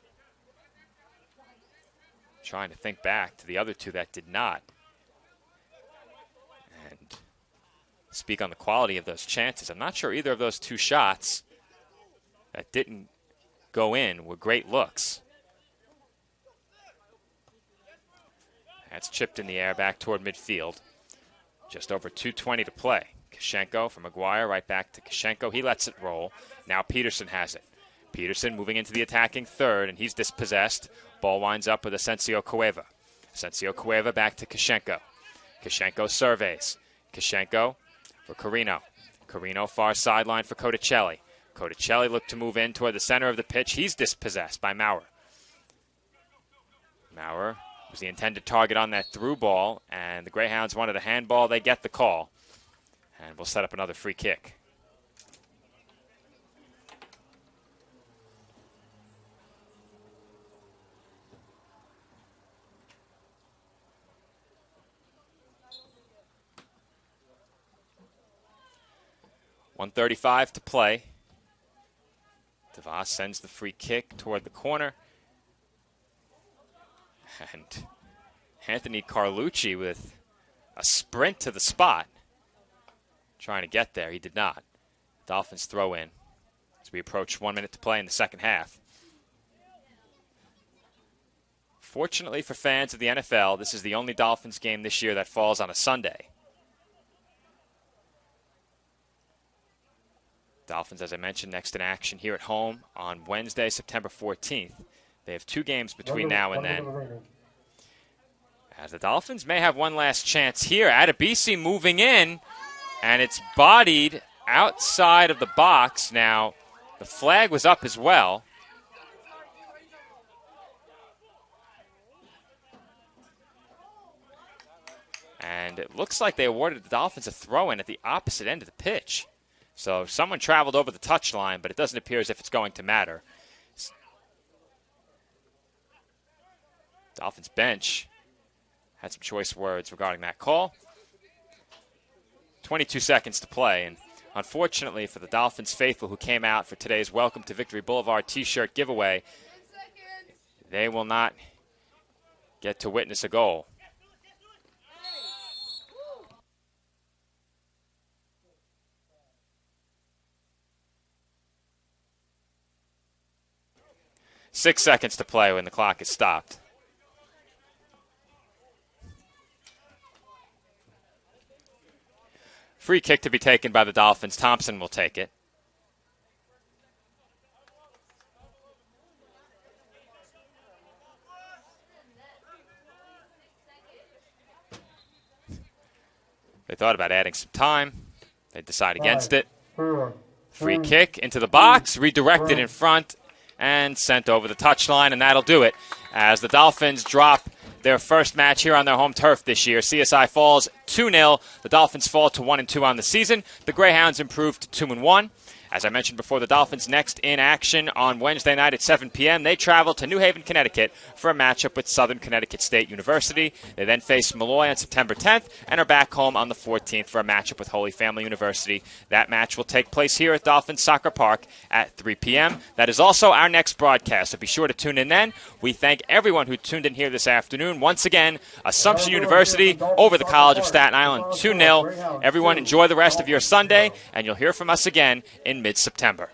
Trying to think back to the other 2 that did not. And speak on the quality of those chances. I'm not sure either of those 2 shots that didn't go in were great looks. That's chipped in the air back toward midfield. Just over 2:20 to play. Kashenko from Maguire right back to Kashenko. He lets it roll. Now Peterson has it. Peterson moving into the attacking third, and he's dispossessed. Ball winds up with Asensio Cueva. Asensio Cueva back to Kashenko. Kashenko surveys. Kashenko for Carino. Carino far sideline for Codicelli. Codicelli looked to move in toward the center of the pitch. He's dispossessed by Maurer. Maurer was the intended target on that through ball, and the Greyhounds wanted a handball. They get the call. And we'll set up another free kick. .135 to play. DeVos sends the free kick toward the corner. And Anthony Carlucci with a sprint to the spot. Trying to get there. He did not. Dolphins throw in as we approach 1 minute to play in the second half. Fortunately for fans of the NFL, this is the only Dolphins game this year that falls on a Sunday. Dolphins, as I mentioned, next in action here at home on Wednesday, September 14th. They have 2 games between now and then. As the Dolphins may have one last chance here. Adebisi moving in, and it's bodied outside of the box. Now, the flag was up as well. And it looks like they awarded the Dolphins a throw-in at the opposite end of the pitch. So someone traveled over the touchline, but it doesn't appear as if it's going to matter. Dolphins bench had some choice words regarding that call. 22 seconds to play, and unfortunately for the Dolphins faithful who came out for today's Welcome to Victory Boulevard t-shirt giveaway, they will not get to witness a goal. Six seconds to play when the clock is stopped. Free kick to be taken by the Dolphins. Thompson will take it. They thought about adding some time. They decide against it. Free kick into the box, redirected in front, and sent over the touchline, and that'll do it. As the Dolphins drop their first match here on their home turf this year, CSI falls 2-0. The Dolphins fall to 1-2 on the season. The Greyhounds improved to 2-1. As I mentioned before, the Dolphins next in action on Wednesday night at 7 p.m. They travel to New Haven, Connecticut for a matchup with Southern Connecticut State University. They then face Malloy on September 10th and are back home on the 14th for a matchup with Holy Family University. That match will take place here at Dolphins Soccer Park at 3 p.m. That is also our next broadcast, so be sure to tune in then. We thank everyone who tuned in here this afternoon. Once again, Assumption University over the College of Staten Island 2-0. Everyone enjoy the rest of your Sunday, and you'll hear from us again in mid-September.